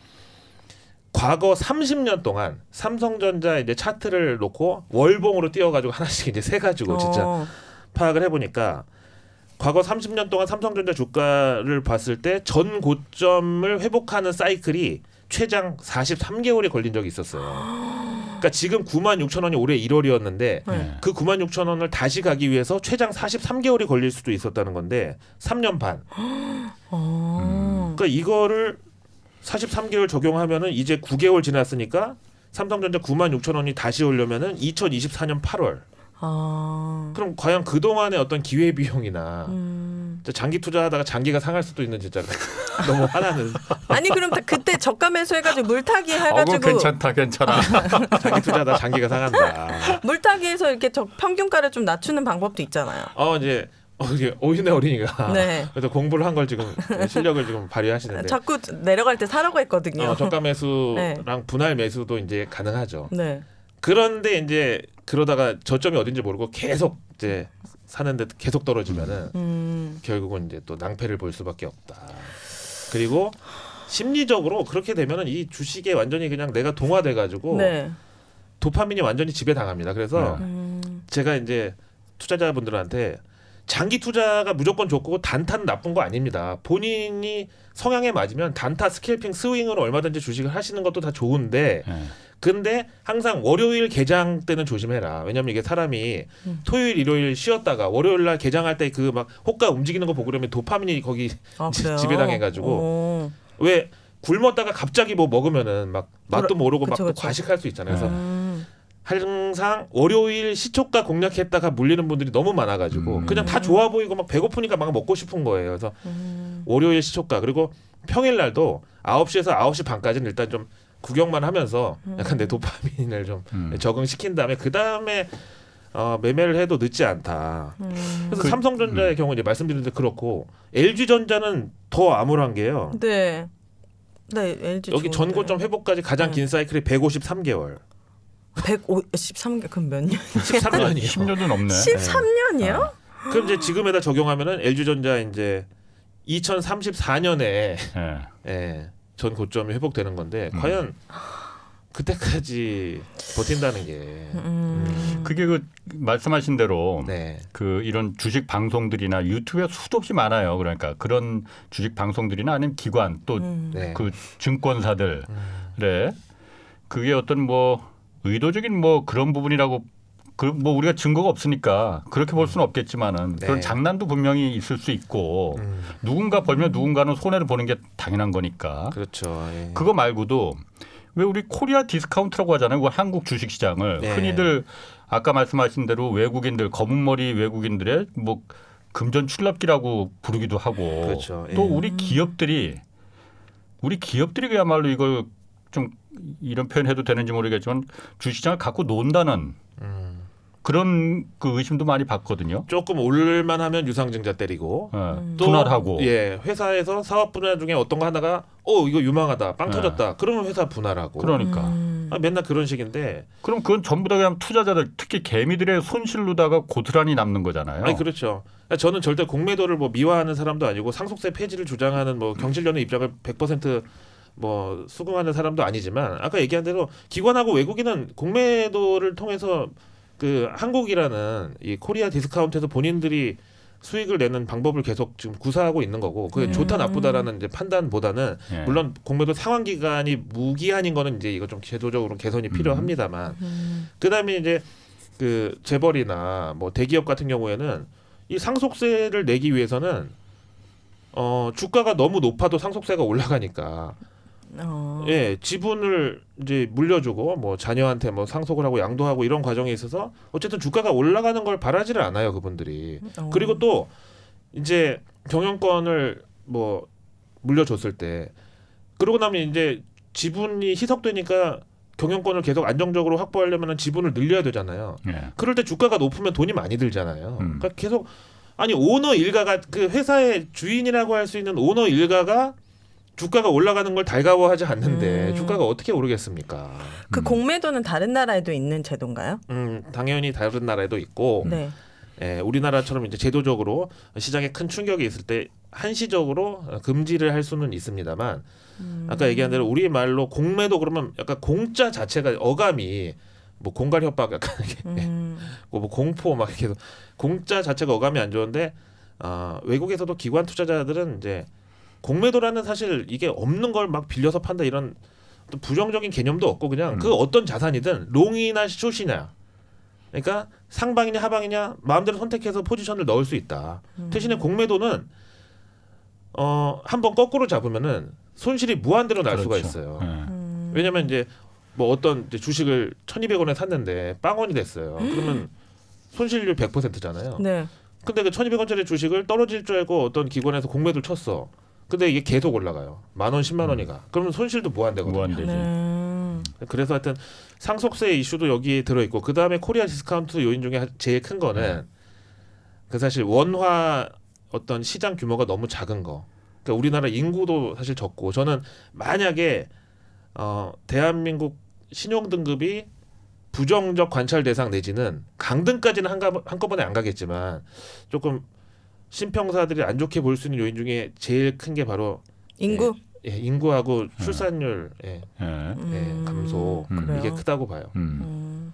과거 30년 동안 삼성전자 이제 차트를 놓고 월봉으로 띄워가지고 하나씩 이제 세 가지고 진짜 파악을 해보니까, 과거 30년 동안 삼성전자 주가를 봤을 때 전 고점을 회복하는 사이클이 최장 43개월이 걸린 적이 있었어요. 그러니까 지금 96,000원이 올해 1월이었는데 네. 그 96,000원을 다시 가기 위해서 최장 43개월이 걸릴 수도 있었다는 건데 3년 반. 그러니까 이거를 43개월 적용하면은 이제 9개월 지났으니까 삼성전자 96,000원이 다시 오려면은 2024년 8월. 그럼 과연 그 동안의 어떤 기회 비용이나 장기 투자하다가 장기가 상할 수도 있는 진짜 너무 화나는 아니 그럼 그때 저가 매수해가지고 물타기 그거 해가지고 괜찮다. 장기 투자하다 장기가 상한다. 물타기해서 이렇게 평균가를 좀 낮추는 방법도 있잖아요. 이제 이게 오윤의 어린이가 네. 그래서 공부를 한 걸 지금 실력을 지금 발휘하시는데 자꾸 내려갈 때 사라고 했거든요. 저가 매수랑 네. 분할 매수도 이제 가능하죠. 네. 그런데 이제 그러다가 저점이 어딘지 모르고 계속 이제 사는데 계속 떨어지면은 결국은 이제 또 낭패를 볼 수밖에 없다. 그리고 심리적으로 그렇게 되면은 이 주식에 완전히 그냥 내가 동화돼 가지고 네. 도파민이 완전히 지배당합니다. 그래서 네. 제가 이제 투자자분들한테 장기 투자가 무조건 좋고 단타는 나쁜 거 아닙니다. 본인이 성향에 맞으면 단타, 스캘핑, 스윙으로 얼마든지 주식을 하시는 것도 다 좋은데 네. 근데 항상 월요일 개장 때는 조심해라. 왜냐면 이게 사람이 토요일, 일요일 쉬었다가 월요일 날 개장할 때 그 막 호가 움직이는 거 보고 그러면 도파민이 거기 그래요? 지배당해가지고 왜 굶었다가 갑자기 뭐 먹으면은 막 맛도 모르고 막 그쵸, 또 그쵸. 과식할 수 있잖아요. 그래서 음. 항상 월요일 시초가 공략했다가 물리는 분들이 너무 많아가지고 그냥 다 좋아 보이고 막 배고프니까 막 먹고 싶은 거예요. 그래서 월요일 시초가 그리고 평일 날도 9시에서 9시 반까지는 일단 좀 구경만 하면서 약간 내 도파민을 좀 적응시킨 다음에 그 다음에 매매를 해도 늦지 않다. 그래서 삼성전자의 경우 이제 말씀드렸는데 그렇고 LG전자는 더 암울한 게요. 네. 네, LG 여기 전고점 회복까지 가장 긴 사이클이 153개월. 153개 그럼 몇 년? 13년이요. 10년도 넘네. 13년이요? 그럼 이제 지금에다 적용하면은 LG전자 이제 2034년에 네. 전 고점이 회복되는 건데 과연 그때까지 버틴다는 게 그게 그 말씀하신 대로 네. 그 이런 주식 방송들이나 유튜브에 수도 없이 많아요. 그러니까 그런 주식 방송들이나 아니면 기관 또 네. 그 증권사들의 그게 어떤 뭐 의도적인 뭐 그런 부분이라고 그 뭐 우리가 증거가 없으니까 그렇게 볼 수는 없겠지만은 네. 그런 장난도 분명히 있을 수 있고 누군가 벌면 누군가는 손해를 보는 게 당연한 거니까. 그렇죠. 예. 그거 말고도 왜 우리 코리아 디스카운트라고 하잖아요. 그 한국 주식시장을 네. 흔히들 아까 말씀하신 대로 외국인들 검은 머리 외국인들의 뭐 금전 출납기라고 부르기도 하고 그렇죠. 예. 또 우리 기업들이 그야말로 이걸 좀 이런 표현해도 되는지 모르겠지만 주식시장을 갖고 논다는 그런 그 의심도 많이 받거든요. 조금 올만하면 유상증자 때리고 또 분할하고. 예, 회사에서 사업 분야 중에 어떤 거 하나가 이거 유망하다 빵 터졌다 그러면 회사 분할하고 그러니까. 맨날 그런 식인데 그럼 그건 전부 다 그냥 투자자들 특히 개미들의 손실로다가 고스란히 남는 거잖아요. 아니 그렇죠. 저는 절대 공매도를 뭐 미화하는 사람도 아니고 상속세 폐지를 주장하는 뭐 경실련의 입장을 100% 뭐 수긍하는 사람도 아니지만 아까 얘기한 대로 기관하고 외국인은 공매도를 통해서 그 한국이라는 이 코리아 디스카운트에서 본인들이 수익을 내는 방법을 계속 지금 구사하고 있는 거고 그게 좋다 나쁘다라는 이제 판단보다는 예. 물론 공매도 상환 기간이 무기한인 거는 이제 이거 좀 제도적으로 개선이 필요합니다만 그다음에 이제 그 재벌이나 뭐 대기업 같은 경우에는 이 상속세를 내기 위해서는 주가가 너무 높아도 상속세가 올라가니까 예, 지분을 이제 물려주고 뭐 자녀한테 뭐 상속을 하고 양도하고 이런 과정에 있어서 어쨌든 주가가 올라가는 걸 바라지를 않아요, 그분들이. 그리고 또 이제 경영권을 뭐 물려줬을 때 그러고 나면 이제 지분이 희석되니까 경영권을 계속 안정적으로 확보하려면 지분을 늘려야 되잖아요. 예. 그럴 때 주가가 높으면 돈이 많이 들잖아요. 그러니까 계속 아니 오너 일가가 그 회사의 주인이라고 할 수 있는 오너 일가가 주가가 올라가는 걸 달가워하지 않는데 주가가 어떻게 오르겠습니까? 그 공매도는 다른 나라에도 있는 제도인가요? 당연히 다른 나라에도 있고 네. 예, 우리나라처럼 이제 제도적으로 시장에 큰 충격이 있을 때 한시적으로 금지를 할 수는 있습니다만 아까 얘기한 대로 우리 말로 공매도 그러면 약간 공짜 자체가 어감이 뭐 공갈 협박 약간 이렇게 뭐 공포 막 이렇게 해서 공짜 자체가 어감이 안 좋은데 외국에서도 기관 투자자들은 이제 공매도라는 사실 이게 없는 걸 막 빌려서 판다 이런 또 부정적인 개념도 없고 그냥 그 어떤 자산이든 롱이나 숏이냐. 그러니까 상방이냐 하방이냐 마음대로 선택해서 포지션을 넣을 수 있다. 대신에 공매도는 한번 거꾸로 잡으면은 손실이 무한대로 날 수가 그렇죠. 있어요. 예. 왜냐면 이제 뭐 어떤 이제 주식을 1,200원에 샀는데 빵원이 됐어요. 그러면 손실률 100%잖아요. 네. 근데 그 1,200원짜리 주식을 떨어질 줄 알고 어떤 기관에서 공매도를 쳤어. 근데 이게 계속 올라가요. 10,000원, 100,000원이 가. 그러면 손실도 무한대거든요. 무한대지. 그래서 하여튼 상속세 이슈도 여기에 들어있고 그 다음에 코리아 디스카운트 요인 중에 제일 큰 거는 그 사실 원화 어떤 시장 규모가 너무 작은 거. 그러니까 우리나라 인구도 사실 적고 저는 만약에 대한민국 신용 등급이 부정적 관찰 대상 내지는 강등까지는 한꺼번에 안 가겠지만 조금 신평사들이 안 좋게 볼 수 있는 요인 중에 제일 큰 게 바로 인구. 인구하고 출산율 예. 감소 그래요? 이게 크다고 봐요. 음.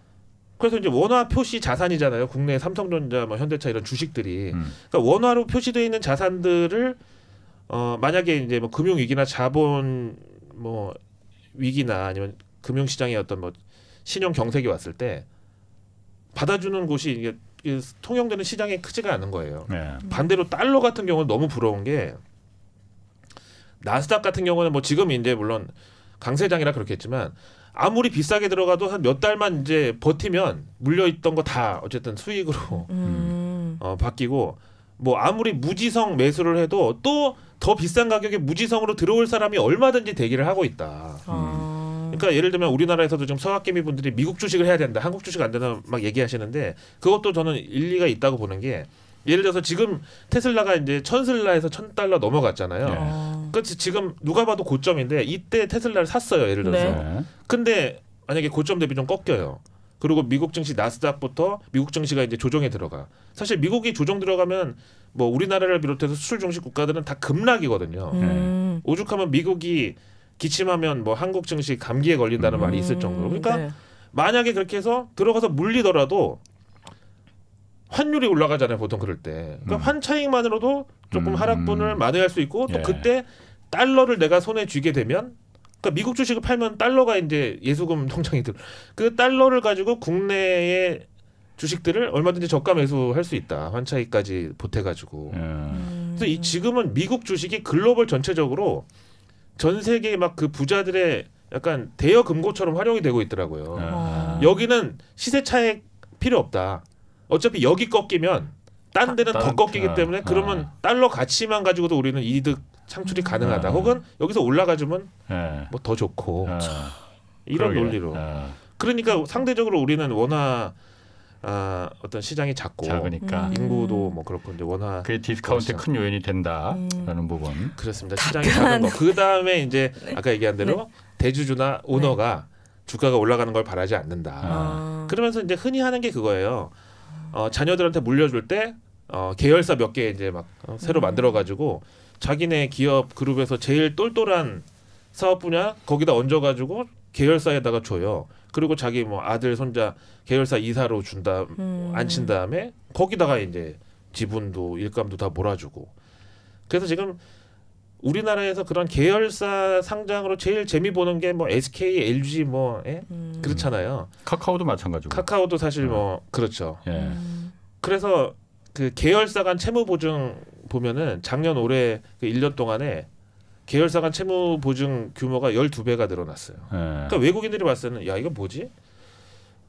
그래서 이제 원화 표시 자산이잖아요. 국내 삼성전자, 뭐 현대차 이런 주식들이. 그러니까 원화로 표시되어 있는 자산들을 만약에 이제 뭐 금융 위기나 자본 뭐 위기나 아니면 금융 시장의 어떤 뭐 신용 경색이 왔을 때 받아주는 곳이 이게 통용되는 시장이 크지가 않은 거예요. 예. 반대로 달러 같은 경우는 너무 부러운 게 나스닥 같은 경우는 뭐 지금 이제 물론 강세장이라 그렇겠지만 아무리 비싸게 들어가도 한 몇 달만 이제 버티면 물려있던 거 다 어쨌든 수익으로 바뀌고 뭐 아무리 무지성 매수를 해도 또 더 비싼 가격에 무지성으로 들어올 사람이 얼마든지 대기를 하고 있다. 그러니까 예를 들면 우리나라에서도 지금 서학개미 분들이 미국 주식을 해야 된다, 한국 주식 안 된다 막 얘기하시는데 그것도 저는 일리가 있다고 보는 게 예를 들어서 지금 테슬라가 이제 $1,000에서 $1,000 넘어갔잖아요. 그러니까 지금 누가 봐도 고점인데 이때 테슬라를 샀어요. 예를 들어서. 네. 근데 만약에 고점 대비 좀 꺾여요. 그리고 미국 증시 나스닥부터 미국 증시가 이제 조정에 들어가. 사실 미국이 조정 들어가면 뭐 우리나라를 비롯해서 수출 중심 국가들은 다 급락이거든요. 오죽하면 미국이 기침하면 뭐 한국 증시 감기에 걸린다는 말이 있을 정도로. 그러니까 네. 만약에 그렇게 해서 들어가서 물리더라도 환율이 올라가잖아요. 보통 그럴 때. 그러니까 환차익만으로도 조금 하락분을 만회할 수 있고 또 예. 그때 달러를 내가 손에 쥐게 되면 그러니까 미국 주식을 팔면 달러가 이제 예수금 통장이 들. 그 달러를 가지고 국내의 주식들을 얼마든지 저가 매수할 수 있다. 환차익까지 보태가지고. 그래서 지금은 미국 주식이 글로벌 전체적으로 전 세계 막 그 부자들의 약간 대여 금고처럼 활용이 되고 있더라고요. 여기는 시세 차익 필요 없다. 어차피 여기 꺾이면 딴 데는 더 꺾이기 때문에 그러면 달러 가치만 가지고도 우리는 이득 창출이 가능하다. 혹은 여기서 올라가주면 뭐 더 좋고 이런 그러게. 논리로. 그러니까 상대적으로 우리는 원화 어떤 시장이 작으니까 인구도 뭐 그렇고 이제 원화 그게 디스카운트의 큰 요인이 된다라는 부분. 그렇습니다. 시장이 작은 거. 그 다음에 이제 아까 얘기한 대로 대주주나 오너가 주가가 올라가는 걸 바라지 않는다. 그러면서 이제 흔히 하는 게 그거예요. 자녀들한테 물려줄 때 계열사 몇 개 이제 막 새로 만들어가지고 자기네 기업 그룹에서 제일 똘똘한 사업 분야 거기다 얹어가지고 계열사에다가 줘요. 그리고 자기 뭐 아들 손자 계열사 이사로 준다 앉힌 다음에 거기다가 이제 지분도 일감도 다 몰아주고. 그래서 지금 우리나라에서 그런 계열사 상장으로 제일 재미 보는 게 뭐 SK, LG 뭐 그렇잖아요. 카카오도 마찬가지고. 카카오도 사실 뭐 그렇죠. 예. 그래서 그 계열사 간 채무 보증 보면은 작년 올해 그 1년 동안에 계열사 간 채무 보증 규모가 12배가 늘어났어요. 그러니까 외국인들이 봤을 때는 야 이거 뭐지?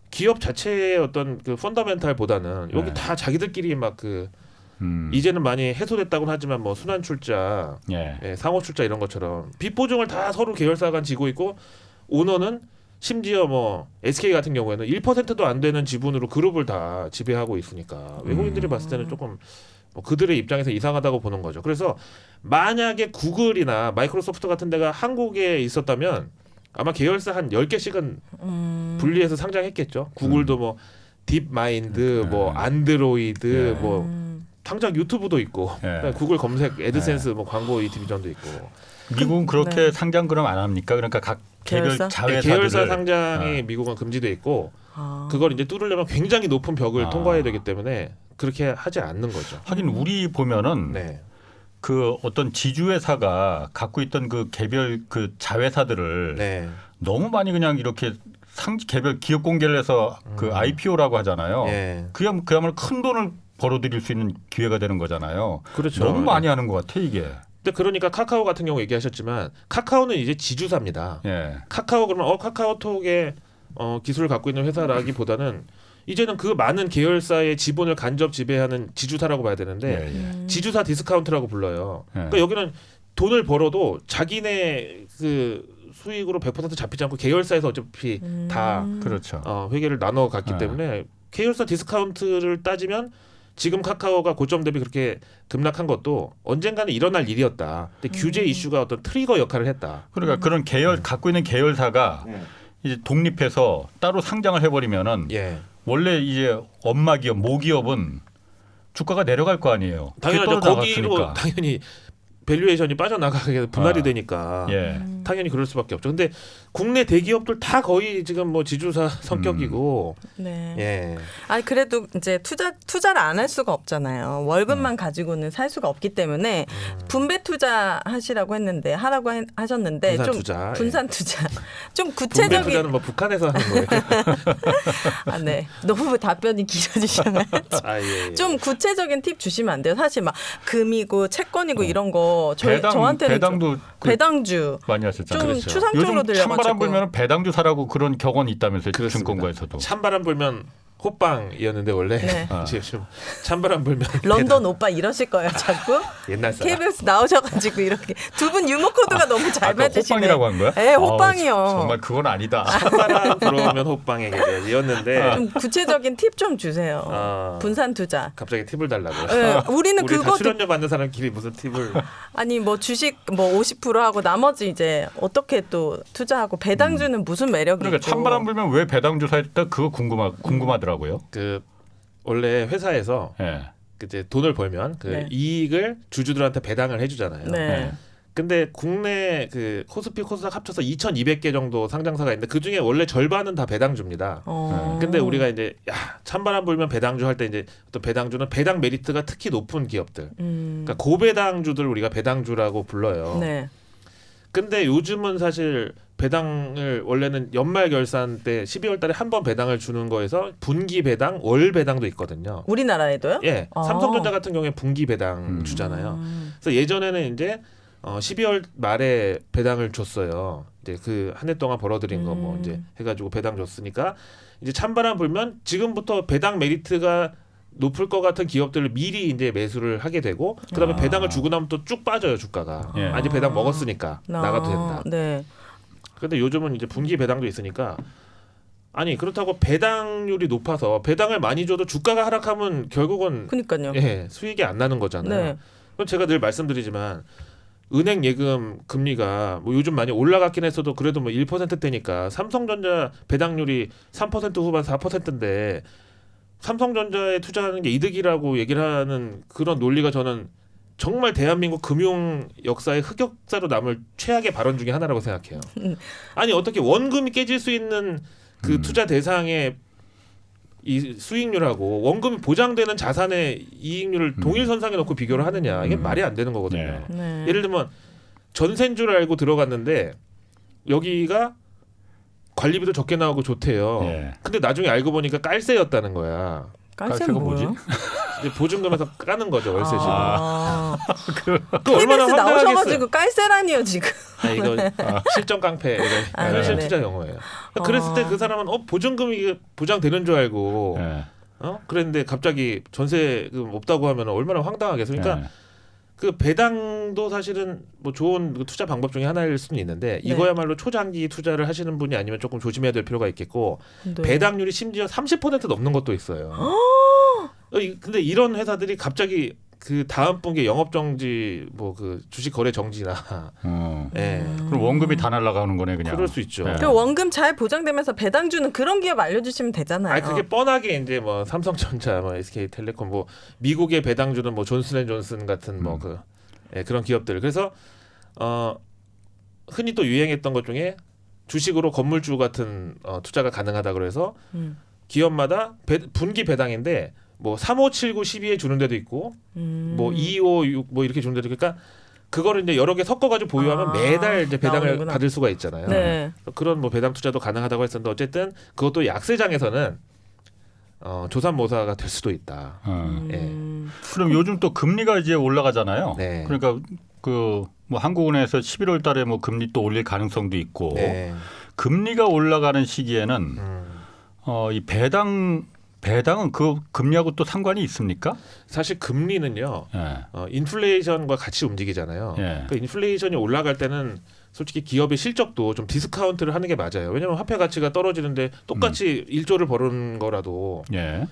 기업 자체의 어떤 그 펀더멘탈보다는 여기 다 자기들끼리 막 그 이제는 많이 해소됐다고는 하지만 뭐 순환 출자, 상호 출자 이런 것처럼 빚 보증을 다 서로 계열사 간 지고 있고 오너는 심지어 뭐 SK 같은 경우에는 1%도 안 되는 지분으로 그룹을 다 지배하고 있으니까 외국인들이 봤을 때는 조금 뭐 그들의 입장에서 이상하다고 보는 거죠. 그래서 만약에 구글이나 마이크로소프트 같은 데가 한국에 있었다면 아마 계열사 한 10개씩은 분리해서 상장했겠죠. 구글도 뭐 딥마인드, 뭐 안드로이드, 뭐 당장 유튜브도 있고 구글 검색, 애드센스 뭐 광고 이 디비전도 있고. 미국은 그렇게 상장 그럼 안 합니까? 그러니까 각 개별 계열사? 자회사들을 계열사 상장이 미국은 금지돼 있고 그걸 이제 뚫으려면 굉장히 높은 벽을 통과해야 되기 때문에 그렇게 하지 않는 거죠. 하긴 우리 보면은 그 어떤 지주회사가 갖고 있던 그 개별 그 자회사들을 너무 많이 그냥 이렇게 개별 기업 공개를 해서 그 IPO라고 하잖아요. 예. 그야말로 큰 돈을 벌어들일 수 있는 기회가 되는 거잖아요. 그렇죠. 너무 많이 하는 것 같아 이게. 근데 그러니까 카카오 같은 경우 얘기하셨지만 카카오는 이제 지주사입니다. 예. 카카오 그러면 카카오톡의 기술을 갖고 있는 회사라기보다는 이제는 그 많은 계열사의 지분을 간접 지배하는 지주사라고 봐야 되는데 예, 예. 지주사 디스카운트라고 불러요. 예. 그러니까 여기는 돈을 벌어도 자기네 그 수익으로 100% 잡히지 않고 계열사에서 어차피 다 그렇죠. 회계를 나눠 갔기 때문에 계열사 디스카운트를 따지면 지금 카카오가 고점 대비 그렇게 급락한 것도 언젠가는 일어날 일이었다. 근데 규제 이슈가 어떤 트리거 역할을 했다. 그러니까 그런 갖고 있는 계열사가 이제 독립해서 따로 상장을 해버리면은 예. 원래 이제 엄마 기업, 모기업은 주가가 내려갈 거 아니에요. 당연하죠. 그게 거기로 떨어져갔으니까. 당연히 밸류에이션이 빠져나가게 분할이 되니까 예. 당연히 그럴 수밖에 없죠. 근데 국내 대기업들 다 거의 지금 뭐 지주사 성격이고 네. 예. 아니 그래도 이제 투자를 안 할 수가 없잖아요. 월급만 가지고는 살 수가 없기 때문에 분배 투자 하시라고 했는데 하라고 하셨는데 분산 좀 투자, 분산 투자 좀 분배 구체적인 투자는 뭐 북한에서 하는 거예요. 아, 네. 너무 답변이 길어지시나요? 아, 예, 예. 좀 구체적인 팁 주시면 안 돼요? 사실 막 금이고 채권이고 이런 거 저한테는 배당도 배당주 많이 하셨잖아요. 좀 그렇죠. 추상적으로 요즘 찬바람 들려가지고 불면 배당주 사라고 그런 격언이 있다면서요. 그렇습니다. 증권가에서도. 찬바람 불면 호빵이었는데 원래 네. 지금 찬바람 불면 런던 오빠 이러실 거예요, 자꾸. 옛날 사람. KBS 나오셔가지고 이렇게 두 분 유머 코드가 너무 잘 아까 맞으시네. 호빵이라고 한 거야? 네, 호빵이요. 정말 그건 아니다. 찬바람 불어오면 호빵의 계절이었는데 좀 구체적인 팁 좀 주세요. 분산 투자. 갑자기 팁을 달라고요. 네, 우리는 우리 다 그거 출연료 받는 사람끼리 무슨 팁을 아니 뭐 주식 뭐 50% 하고 나머지 이제 어떻게 또 투자하고 배당주는 무슨 매력이 그러니까 있고. 찬바람 불면 왜 배당주 사했다 그거 궁금하더라고요. 그 원래 회사에서 예. 이제 돈을 벌면 그 네. 이익을 주주들한테 배당을 해주잖아요. 네. 예. 근데 국내 그 코스피 코스닥 합쳐서 2,200개 정도 상장사가 있는데 그 중에 원래 절반은 다 배당주입니다. 근데 우리가 이제 찬바람 불면 배당주 할 때 이제 어떤 배당주는 배당 메리트가 특히 높은 기업들, 그러니까 고배당주들 우리가 배당주라고 불러요. 네. 근데 요즘은 사실 배당을 원래는 연말 결산 때 12월 달에 한 번 배당을 주는 거에서 분기 배당, 월 배당도 있거든요. 우리나라에도요? 예, 아. 삼성전자 같은 경우에 분기 배당 주잖아요. 그래서 예전에는 이제 12월 말에 배당을 줬어요. 이제 그 한 해 동안 벌어들인 거 뭐 이제 해가지고 배당 줬으니까 이제 찬바람 불면 지금부터 배당 메리트가 높을 것 같은 기업들을 미리 이제 매수를 하게 되고 그다음에 배당을 주고 나면 또 쭉 빠져요 주가가. 예. 아직 배당 먹었으니까 나가도 된다. 네. 근데 요즘은 이제 분기 배당도 있으니까 아니 그렇다고 배당률이 높아서 배당을 많이 줘도 주가가 하락하면 결국은 그러니까요. 예, 수익이 안 나는 거잖아요. 네. 그럼 제가 늘 말씀드리지만 은행 예금 금리가 뭐 요즘 많이 올라갔긴 했어도 그래도 뭐 1%대니까 삼성전자 배당률이 3% 후반 4%인데 삼성전자에 투자하는 게 이득이라고 얘기를 하는 그런 논리가 저는 정말 대한민국 금융 역사의 흑역사로 남을 최악의 발언 중에 하나라고 생각해요. 아니 어떻게 원금이 깨질 수 있는 그 투자 대상의 이 수익률하고 원금이 보장되는 자산의 이익률을 동일 선상에 놓고 비교를 하느냐 이게 말이 안 되는 거거든요. 네. 네. 예를 들면 전세인 줄 알고 들어갔는데 여기가 관리비도 적게 나오고 좋대요. 예. 근데 나중에 알고 보니까 깔세였다는 거야. 깔세는 뭐지? 뭐예요? 이제 보증금에서 까는 거죠 월세 지금. 그 얼마나 KBS 황당하겠어요. 나오셔가지고 깔세라니요 지금. 아, 이거 실전 깡패 이거 현실 네네. 투자 용어예요. 그랬을 때 그 사람은 보증금이 보장되는 줄 알고 예. 그랬는데 갑자기 전세금 없다고 하면 얼마나 황당하겠어요. 그러니까 예. 그 배당도 사실은 뭐 좋은 그 투자 방법 중에 하나일 수는 있는데 네. 이거야말로 초장기 투자를 하시는 분이 아니면 조금 조심해야 될 필요가 있겠고 네. 배당률이 심지어 30% 넘는 것도 있어요. 근데 이런 회사들이 갑자기 그 다음 분기에 영업 정지 뭐 그 주식 거래 정지나 예. 그럼 원금이 다 날아가는 거네 그냥. 그럴 수 있죠. 예. 그 원금 잘 보장되면서 배당 주는 그런 기업 알려주시면 되잖아요. 아니 그게 뻔하게 이제 뭐 삼성전자, 뭐 SK텔레콤, 뭐 미국의 배당주는 뭐 존슨앤존슨 같은 뭐 그 그런 기업들. 그래서 흔히 또 유행했던 것 중에 주식으로 건물주 같은 투자가 가능하다 그래서 기업마다 분기 배당인데 뭐 3, 5, 7, 9, 12에 주는 데도 있고 뭐 2, 5, 6 뭐 이렇게 주는 데도 있고 그러니까 그거를 이제 여러 개 섞어가지고 보유하면 매달 이제 배당을 나오는구나. 받을 수가 있잖아요. 네. 그런 뭐 배당 투자도 가능하다고 했었는데 어쨌든 그것도 약세장에서는 조삼모사가 될 수도 있다. 그럼 요즘 또 금리가 이제 올라가잖아요. 네. 그러니까 그 뭐 한국은행에서 11월 달에 뭐 금리 또 올릴 가능성도 있고 네. 금리가 올라가는 시기에는 이 배당은 그 금리하고 또 상관이 있습니까? 사실 금리는요. 예. 인플레이션과 같이 움직이잖아요. 예. 그 인플레이션이 올라갈 때는 솔직히 기업의 실적도 좀 디스카운트를 하는 게 맞아요. 왜냐하면 화폐 가치가 떨어지는데 똑같이 1조를 버는 거라도 예.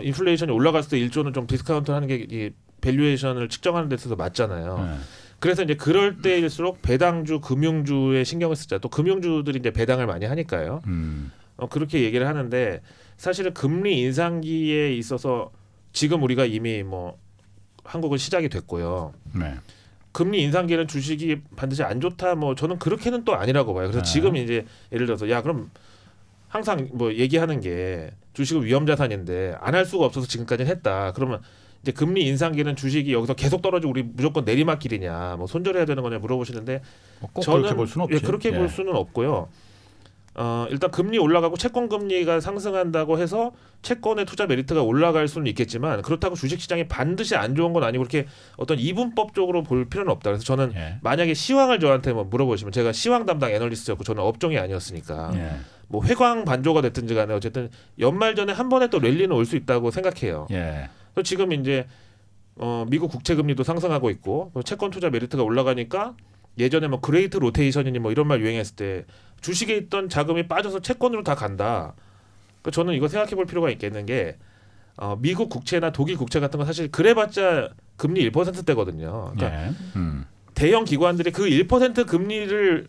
인플레이션이 올라갔을 때 1조는 좀 디스카운트 하는 게 이 밸류에이션을 측정하는 데 있어서 맞잖아요. 예. 그래서 이제 그럴 때일수록 배당주, 금융주에 신경을 쓰자. 또 금융주들이 이제 배당을 많이 하니까요. 그렇게 얘기를 하는데 사실은 금리 인상기에 있어서 지금 우리가 이미 뭐 한국은 시작이 됐고요. 네. 금리 인상기에는 주식이 반드시 안 좋다. 뭐 저는 그렇게는 또 아니라고 봐요. 그래서 네. 지금 이제 예를 들어서 야 그럼 항상 뭐 얘기하는 게 주식은 위험 자산인데 안 할 수가 없어서 지금까지는 했다. 그러면 이제 금리 인상기는 주식이 여기서 계속 떨어지고 우리 무조건 내리막길이냐, 뭐 손절해야 되는 거냐 물어보시는데 꼭 그렇게 볼 수는 없지. 예, 그렇게 볼 수는 없고요. 일단 금리 올라가고 채권 금리가 상승한다고 해서 채권의 투자 메리트가 올라갈 수는 있겠지만 그렇다고 주식시장이 반드시 안 좋은 건 아니고 그렇게 어떤 이분법적으로 볼 필요는 없다. 그래서 저는 예. 만약에 시황을 저한테 뭐 물어보시면 제가 시황 담당 애널리스트였고 저는 업종이 아니었으니까 예. 뭐 회광 반조가 됐든지 간에 어쨌든 연말 전에 한 번에 또 랠리는 올 수 있다고 생각해요. 예. 그래서 지금 이제 미국 국채 금리도 상승하고 있고 채권 투자 메리트가 올라가니까 예전에 뭐 그레이트 로테이션이니 뭐 이런 말 유행했을 때 주식에 있던 자금이 빠져서 채권으로 다 간다. 그러니까 저는 이거 생각해 볼 필요가 있겠는 게 미국 국채나 독일 국채 같은 건 사실 그래봤자 금리 1%대거든요. 그러니까 예. 대형 기관들이 그 1% 금리를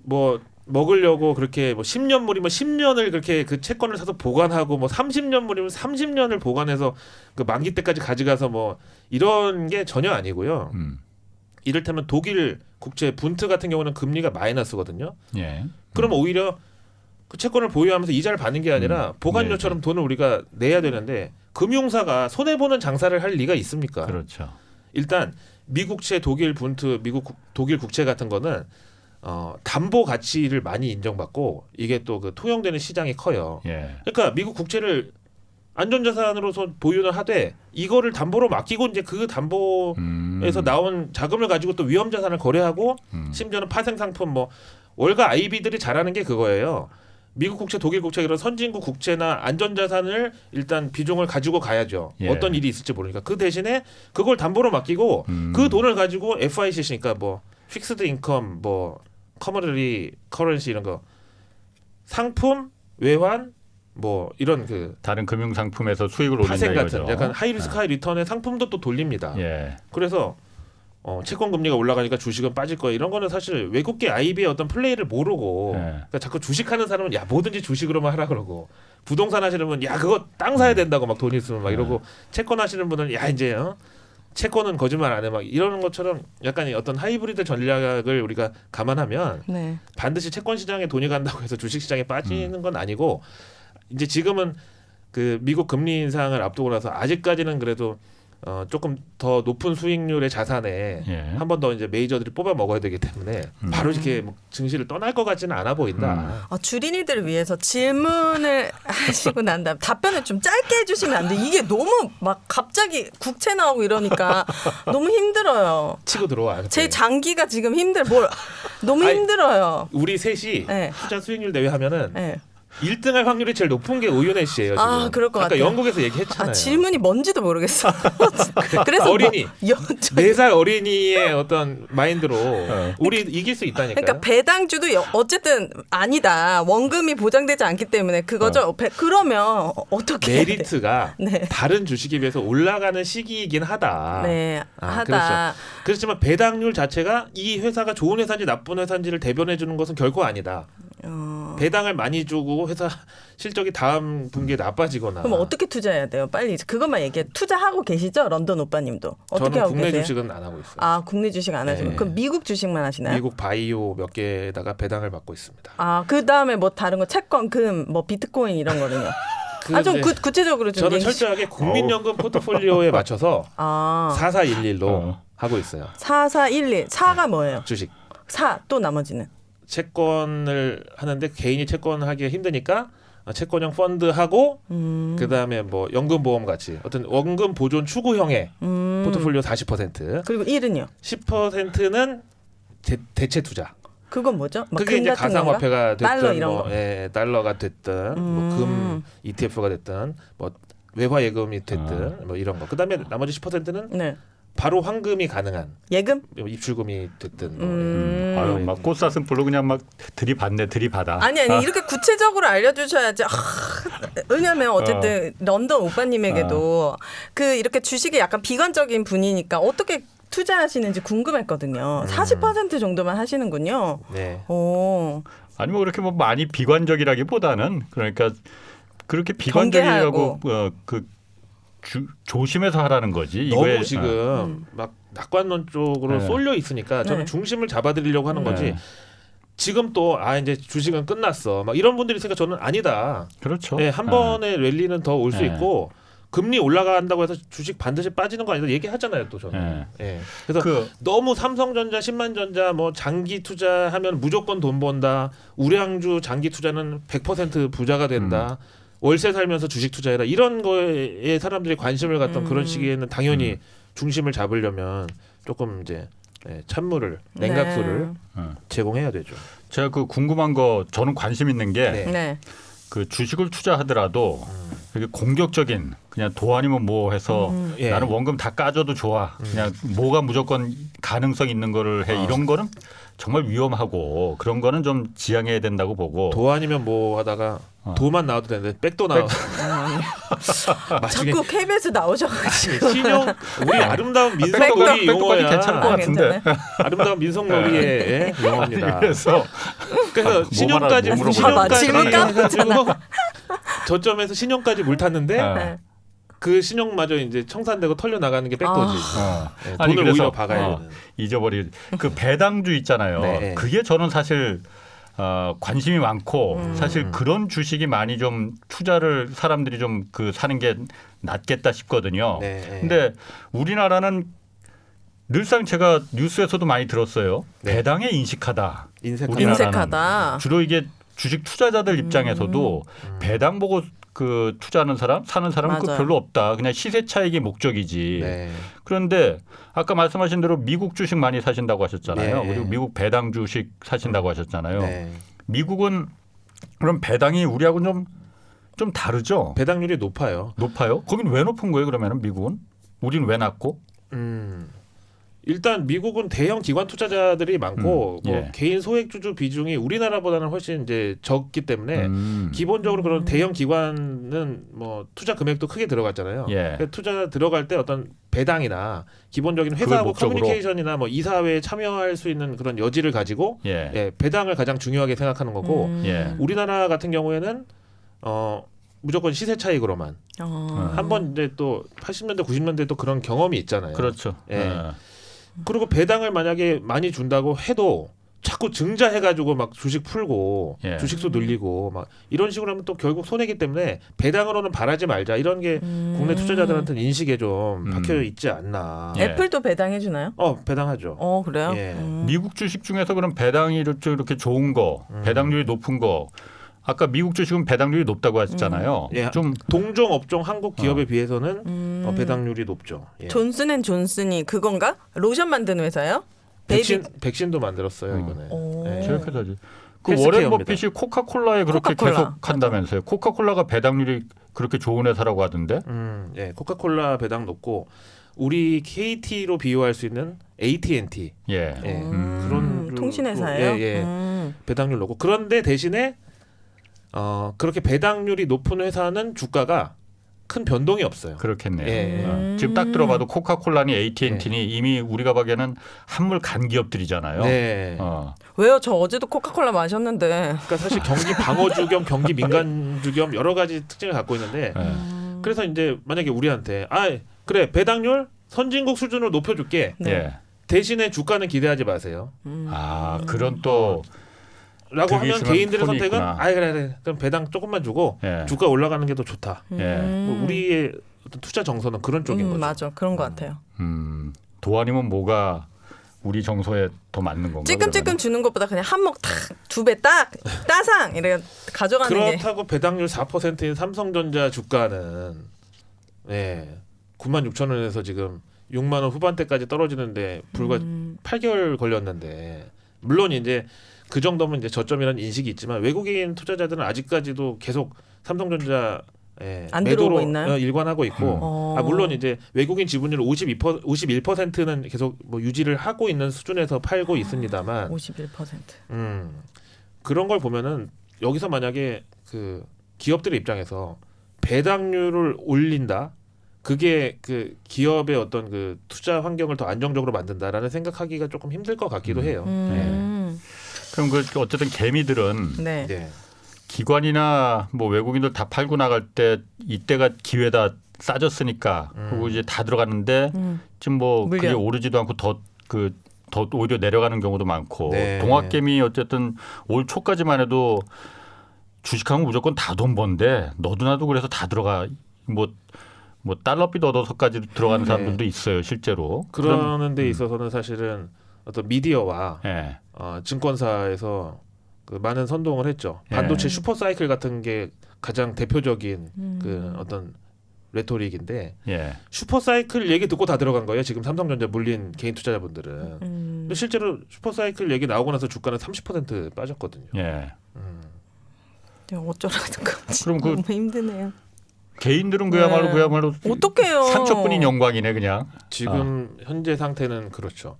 뭐 먹으려고 그렇게 뭐 10년물이면 10년을 그렇게 그 채권을 사서 보관하고 뭐 30년물이면 30년을 보관해서 그 만기 때까지 가져가서 뭐 이런 게 전혀 아니고요. 이를테면 독일 국채 분트 같은 경우는 금리가 마이너스거든요. 예. 그러면 오히려 그 채권을 보유하면서 이자를 받는 게 아니라 보관료처럼 돈을 우리가 내야 되는데 금융사가 손해 보는 장사를 할 리가 있습니까? 그렇죠. 일단 미국채, 독일 분트, 독일 국채 같은 거는 담보 가치를 많이 인정받고 이게 또 그 통용되는 시장이 커요. 예. 그러니까 미국 국채를 안전자산으로서 보유를 하되 이거를 담보로 맡기고 이제 그 담보에서 나온 자금을 가지고 또 위험자산을 거래하고 심지어는 파생상품 뭐 월가 IB들이 잘하는 게 그거예요. 미국 국채, 독일 국채 이런 선진국 국채나 안전자산을 일단 비중을 가지고 가야죠. 예. 어떤 일이 있을지 모르니까 그 대신에 그걸 담보로 맡기고 그 돈을 가지고 FICC니까 뭐 픽스드 인컴, 뭐 커머더리 커런시 이런 거 상품, 외환 뭐 이런 그 다른 금융 상품에서 수익을 올린다 파생 이거죠. 같은 약간 하이리스크 하이리턴의 상품도 또 돌립니다. 예. 그래서 채권 금리가 올라가니까 주식은 빠질 거예요. 이런 거는 사실 외국계 IB의 어떤 플레이를 모르고 예. 그러니까 자꾸 주식하는 사람은 야 뭐든지 주식으로만 하라 그러고 부동산 하시는 분은 야 그거 땅 사야 된다고 막 돈 있으면 막 이러고 채권 하시는 분은 야 이제 채권은 거짓말 안 해 막 이러는 것처럼 약간 어떤 하이브리드 전략을 우리가 감안하면 네. 반드시 채권 시장에 돈이 간다고 해서 주식 시장에 빠지는 건 아니고 이제 지금은 그 미국 금리 인상을 앞두고 나서 아직까지는 그래도 조금 더 높은 수익률의 자산에 예. 한 번 더 이제 메이저들이 뽑아 먹어야 되기 때문에 바로 이렇게 뭐 증시를 떠날 것 같지는 않아 보인다. 주린이들을 위해서 질문을 하시고 난 다음 답변을 좀 짧게 해주시면 안 돼. 이게 너무 막 갑자기 국채 나오고 이러니까 너무 힘들어요. 치고 들어와. 그때. 제 장기가 지금 너무 아니, 힘들어요. 우리 셋이 네. 투자 수익률 대회 하면은 네. 1등할 확률이 제일 높은 게 오윤혜 씨예요. 지금. 아, 그럴 것 아까 같아요. 영국에서 얘기했잖아요. 질문이 뭔지도 모르겠어. 그래서 어린이. 뭐, 4살 어린이의 어떤 마인드로 우리 이길 수 있다니까요. 그러니까 배당주도 어쨌든 아니다. 원금이 보장되지 않기 때문에 그거죠. 그러면 어떻게 해야 돼? 메리트가 네. 다른 주식에 비해서 올라가는 시기이긴 하다. 네, 하다. 그렇죠. 그렇지만 배당률 자체가 이 회사가 좋은 회사인지 나쁜 회사인지를 대변해 주는 것은 결코 아니다. 배당을 많이 주고 회사 실적이 다음 분기에 나빠지거나. 그럼 어떻게 투자해야 돼요? 빨리 그것만 얘기해. 투자하고 계시죠? 런던 오빠님도. 어떻게 저는 하고 국내 계세요? 주식은 안 하고 있어요. 아, 국내 주식 안 하시고. 네. 그럼 미국 주식만 하시나요? 미국 바이오 몇 개에다가 배당을 받고 있습니다. 아, 그다음에 뭐 다른 거 채권, 금, 뭐 비트코인 이런 거는요. 좀 이제 구체적으로 좀 저는 얘기 철저하게 국민연금 포트폴리오에 맞춰서 4411로 하고 있어요. 4411. 4가 뭐예요? 주식. 4 또 나머지는. 채권을 하는데 개인이 채권하기가 힘드니까 채권형 펀드 하고 그다음에 뭐 연금보험 같이 어떤 원금 보존 추구형의 포트폴리오 40%. 그리고 1은요? 10%는 대체 투자. 그건 뭐죠? 막 그게 금 이제 같은 가상화폐가 건가? 달러 됐든 이런 뭐 거. 달러가 됐든 뭐 금 ETF가 됐든 뭐 외화 예금이 됐든 뭐 이런 거. 그다음에 나머지 10%는 네. 바로 환금이 가능한 예금? 입출금이 됐든 아유, 막 꽃사슴불로 그냥 막 들이받아. 아니 이렇게 구체적으로 알려주셔야지. 왜냐면 어쨌든 런던 오빠님에게도 그 이렇게 주식에 약간 비관적인 분이니까 어떻게 투자하시는지 궁금했거든요. 40% 정도만 하시는군요. 네. 오. 아니 뭐 그렇게 뭐 많이 비관적이라기보다는 그러니까 그렇게 비관적이라고 조심해서 하라는 거지. 너무 이거에, 지금 막 낙관론 쪽으로 네. 쏠려 있으니까 저는 네. 중심을 잡아드리려고 하는 거지. 네. 지금 또 이제 주식은 끝났어. 막 이런 분들이 있으니까 저는 아니다. 그렇죠. 네, 한 번의 랠리는 더 올 수 네. 있고 금리 올라간다고 해서 주식 반드시 빠지는 거 아니다 얘기하잖아요 또 저는. 예. 그래서 너무 삼성전자, 신만전자 뭐 장기 투자하면 무조건 돈 번다. 우량주 장기 투자는 100% 부자가 된다. 월세 살면서 주식 투자해라. 이런 거에 사람들이 관심을 갖던 그런 시기에는 당연히 중심을 잡으려면 조금 이제 찬물을 냉각수를 제공해야 되죠. 제가 그 궁금한 거 저는 관심 있는 게 네. 그 주식을 투자하더라도 이렇게 공격적인 그냥 도 아니면 뭐 해서 예. 나는 원금 다 까줘도 좋아. 그냥 뭐가 무조건 가능성 있는 거를 해. 이런 거는 정말 위험하고 그런 거는 좀 지양해야 된다고 보고. 도 아니면 뭐 하다가 도만 나와도 되는데 백도 나와. 자꾸 KBS 나오셔가지고. 신용 우리 아름다운 백도까지 민속놀이 용어야. 괜찮을 것 같은데. 괜찮아요? 아름다운 민속놀이의 용어입니다. 그래서 그래서 신용까지 뭐 물어보냐. 신용까지 질문 해가지고 저점에서 신용까지 물 탔는데 네. 그 신용마저 이제 청산되고 털려 나가는 게 백도지. 네, 아니, 돈을 그래서, 오히려 박아야 되는. 잊어버릴 그 배당주 있잖아요. 네. 그게 저는 사실 관심이 많고 사실 그런 주식이 많이 좀 투자를 사람들이 좀 그 사는 게 낫겠다 싶거든요. 네. 근데 우리나라는 늘상 제가 뉴스에서도 많이 들었어요. 네. 배당에 인식하다. 인색하다. 우리나라는 인색하다. 주로 이게 주식 투자자들 입장에서도 배당 보고 그 투자하는 사람, 사는 사람은 그 맞아요. 별로 없다. 그냥 시세 차익이 목적이지. 네. 그런데 아까 말씀하신 대로 미국 주식 많이 사신다고 하셨잖아요. 네. 그리고 미국 배당 주식 사신다고 하셨잖아요. 네. 미국은 그럼 배당이 우리하고는 좀 다르죠? 배당률이 높아요. 높아요? 거긴 왜 높은 거예요? 그러면은 미국은? 우리는 왜 낮고? 일단 미국은 대형 기관 투자자들이 많고 뭐 예. 개인 소액주주 비중이 우리나라보다는 훨씬 이제 적기 때문에 기본적으로 그런 대형 기관은 뭐 투자 금액도 크게 들어갔잖아요. 예. 그러니까 투자 들어갈 때 어떤 배당이나 기본적인 그걸 회사하고 목적으로. 커뮤니케이션이나 뭐 이사회에 참여할 수 있는 그런 여지를 가지고 예. 배당을 가장 중요하게 생각하는 거고 예. 우리나라 같은 경우에는 무조건 시세 차익으로만 한번 이제 또 80년대 90년대 또 그런 경험이 있잖아요. 그렇죠. 예. 그리고 배당을 만약에 많이 준다고 해도 자꾸 증자해가지고 막 주식 풀고 예. 주식수 늘리고 막 이런 식으로 하면 또 결국 손해기 때문에 배당으로는 바라지 말자 이런 게 국내 투자자들한테는 인식에 좀 박혀 있지 않나. 예. 애플도 배당해 주나요? 배당하죠. 그래요? 예. 미국 주식 중에서 그럼 배당이 이렇게 좋은 거, 배당률이 높은 거. 아까 미국 주식은 배당률이 높다고 하셨잖아요. 예. 좀 동종 업종 한국 기업에 비해서는 배당률이 높죠. 예. 존슨앤존슨이 그건가? 로션 만드는 회사예요? 백신도 만들었어요 이번에. 예. 제일 회사지. 그 헬스케어입니다. 워렌 버핏이 코카콜라에 그렇게 코카콜라. 계속 한다면서요. 코카콜라가 배당률이 그렇게 좋은 회사라고 하던데. 예. 코카콜라 배당 높고 우리 KT로 비유할 수 있는 AT&T 예. 예. 그런 통신회사예요. 예. 배당률 높고 그런데 대신에 그렇게 배당률이 높은 회사는 주가가 큰 변동이 없어요. 그렇겠네요. 예. 지금 딱 들어봐도 코카콜라니 AT&T니 이미 우리가 보기에는 한물 간 기업들이잖아요. 네. 왜요? 저 어제도 코카콜라 마셨는데. 그러니까 사실 경기 방어주 겸 경기 민간주 겸 여러 가지 특징을 갖고 있는데 그래서 이제 만약에 우리한테 그래 배당률 선진국 수준으로 높여줄게. 예. 대신에 주가는 기대하지 마세요. 그런 또 라고 하면 심한 개인들의 폰이 선택은 있구나. 그래 그럼 배당 조금만 주고 예. 주가 올라가는 게 더 좋다. 예. 뭐 우리의 어떤 투자 정서는 그런 쪽인 거죠. 맞아. 그런 것 같아요. 도안이면 뭐가 우리 정서에 더 맞는 건가? 찔끔찔끔 주는 것보다 그냥 한몫 탁 2배 딱 따상 이렇게 가져가는 게. 그렇다고 배당률 4%인 삼성전자 주가는 96,000원에서 지금 6만 원 후반대까지 떨어지는데 불과 8개월 걸렸는데 물론 이제 그 정도면 이제 저점이라는 인식이 있지만 외국인 투자자들은 아직까지도 계속 삼성전자 안 매도로 들어오고 있나요? 일관하고 있고 물론 이제 외국인 지분율 51%는 계속 뭐 유지를 하고 있는 수준에서 팔고 있습니다만 51%. 그런 걸 보면은 여기서 만약에 그 기업들의 입장에서 배당률을 올린다. 그게 그 기업의 어떤 그 투자 환경을 더 안정적으로 만든다라는 생각하기가 조금 힘들 것 같기도 해요. 그럼 그 어쨌든 개미들은 네. 네. 기관이나 뭐 외국인들 다 팔고 나갈 때 이때가 기회다 싸졌으니까 그리고 이제 다 들어갔는데 지금 뭐 그게 물려. 오르지도 않고 더 오히려 내려가는 경우도 많고 네. 동학개미 어쨌든 올 초까지만 해도 주식하면 무조건 다 돈 번데 너도 나도 그래서 다 들어가 뭐 달러빚 얻어서까지 들어가는 사람들도 있어요 실제로. 그러는 데 있어서는 사실은 어떤 미디어와 예. 증권사에서 그 많은 선동을 했죠. 예. 반도체 슈퍼사이클 같은 게 가장 대표적인 그 어떤 레토릭인데 예. 슈퍼사이클 얘기 듣고 다 들어간 거예요. 지금 삼성전자 물린 개인 투자자분들은. 근데 실제로 슈퍼사이클 얘기 나오고 나서 주가는 30% 빠졌거든요. 예. 어쩌라는 건지 그럼 그 너무 힘드네요. 개인들은 그야말로 어떡해요. 상처뿐인 영광이네 그냥. 지금 현재 상태는 그렇죠.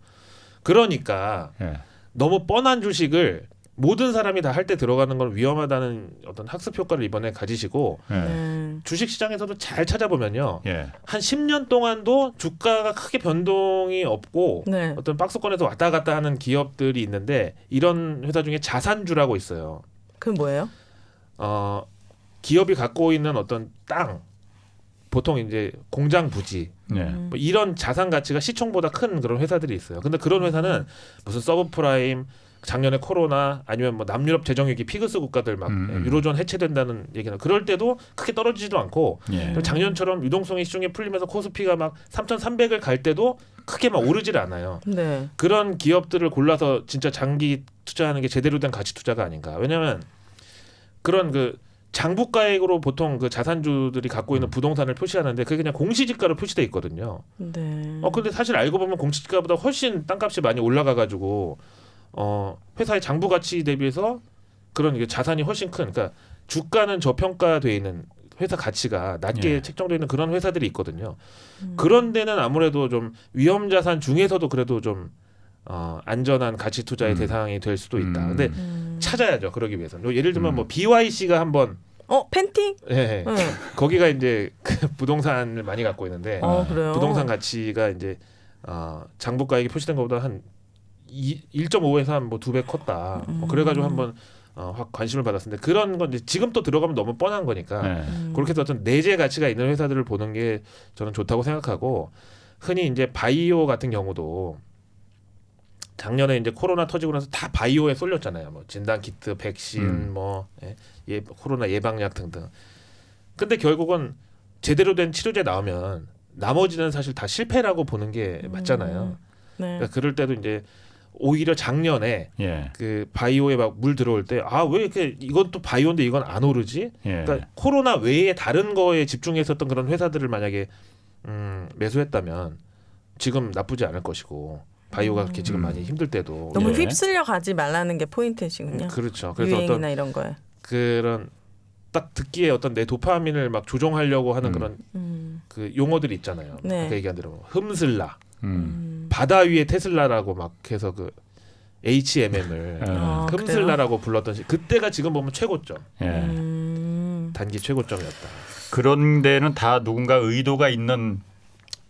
그러니까 예. 너무 뻔한 주식을 모든 사람이 다 할 때 들어가는 건 위험하다는 어떤 학습 효과를 이번에 가지시고 예. 주식 시장에서도 잘 찾아보면요. 예. 한 10년 동안도 주가가 크게 변동이 없고 네. 어떤 박스권에서 왔다 갔다 하는 기업들이 있는데 이런 회사 중에 자산주라고 있어요. 그건 뭐예요? 기업이 갖고 있는 어떤 땅 보통 이제 공장 부지 예. 뭐 이런 자산 가치가 시총보다 큰 그런 회사들이 있어요. 근데 그런 회사는 무슨 서브프라임 작년에 코로나 아니면 뭐 남유럽 재정위기 피그스 국가들 막 유로존 해체된다는 얘기는 그럴 때도 크게 떨어지지도 않고 예. 작년처럼 유동성이 시중에 풀리면서 코스피가 막 3,300을 갈 때도 크게 막 오르질 않아요. 네. 그런 기업들을 골라서 진짜 장기 투자하는 게 제대로 된 가치 투자가 아닌가. 왜냐하면 그런 그 장부가액으로 보통 그 자산주들이 갖고 있는 부동산을 표시하는데 그게 그냥 공시지가로 표시돼 있거든요. 네. 근데 사실 알고 보면 공시지가보다 훨씬 땅값이 많이 올라가가지고 회사의 장부 가치 대비해서 그런 이게 자산이 훨씬 큰. 그러니까 주가는 저평가돼 있는 회사 가치가 낮게 예. 책정되어 있는 그런 회사들이 있거든요. 그런 데는 아무래도 좀 위험 자산 중에서도 그래도 좀 안전한 가치 투자의 대상이 될 수도 있다. 근데 찾아야죠. 그러기 위해서는. 예를 들면 뭐 BYC가 한번 팬티? 예. 네. 거기가 이제 그 부동산을 많이 갖고 있는데 그래요. 부동산 가치가 이제 장부가액이 표시된 것보다 한 1.5에서 한 뭐 2배 컸다. 그래가지고 한번 확 관심을 받았는데 그런 건 이제 지금 또 들어가면 너무 뻔한 거니까 예. 그렇게 해서 어떤 내재 가치가 있는 회사들을 보는 게 저는 좋다고 생각하고 흔히 이제 바이오 같은 경우도 작년에 이제 코로나 터지고 나서 다 바이오에 쏠렸잖아요. 뭐 진단 키트, 백신, 코로나 예방약 등등. 근데 결국은 제대로 된 치료제 나오면 나머지는 사실 다 실패라고 보는 게 맞잖아요. 네. 그러니까 그럴 때도 이제 오히려 작년에 예. 그 바이오에 막 물 들어올 때 왜 이렇게 이건 또 바이오인데 이건 안 오르지? 예. 그러니까 코로나 외에 다른 거에 집중했었던 그런 회사들을 만약에 매수했다면 지금 나쁘지 않을 것이고 바이오가 그렇게 지금 많이 힘들 때도 너무 예. 휩쓸려 가지 말라는 게 포인트시군요. 그렇죠. 그래서 유행이나 어떤 이런 거에. 그런 딱 듣기에 어떤 내 도파민을 막 조종하려고 하는 그런 그 용어들이 있잖아요. 네. 아까 얘기한 대로 흠슬라, 음. 바다 위의 테슬라라고 막 해서 그 HMM을 흠슬라라고 불렀던 그때가 지금 보면 최고점, 예. 단기 최고점이었다. 그런 데는 다 누군가 의도가 있는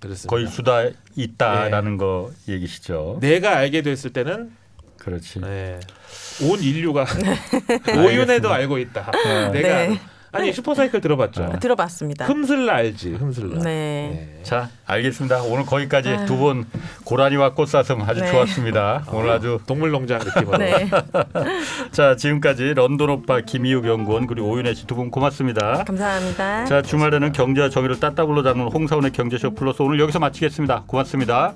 그렇습니다. 거일 수다 있다라는 거 얘기시죠. 내가 알게 됐을 때는 그렇지. 온 인류가 오윤회도 알고 있다. 내가 네. 아니 슈퍼사이클 들어봤죠? 들어봤습니다. 흠슬라 알지? 흠슬라. 네. 자, 알겠습니다. 오늘 거기까지 아유. 두 분 고라니와 꽃사슴 아주 네. 좋았습니다. 오늘 아주 동물농장 느낌으로. 네. 자, 지금까지 런던 오빠 김희욱 연구원 그리고 오윤혜 씨 두 분 고맙습니다. 감사합니다. 자, 주말에는 경제와 정의를 따따블로 잡는 홍사훈의 경제쇼 플러스 오늘 여기서 마치겠습니다. 고맙습니다.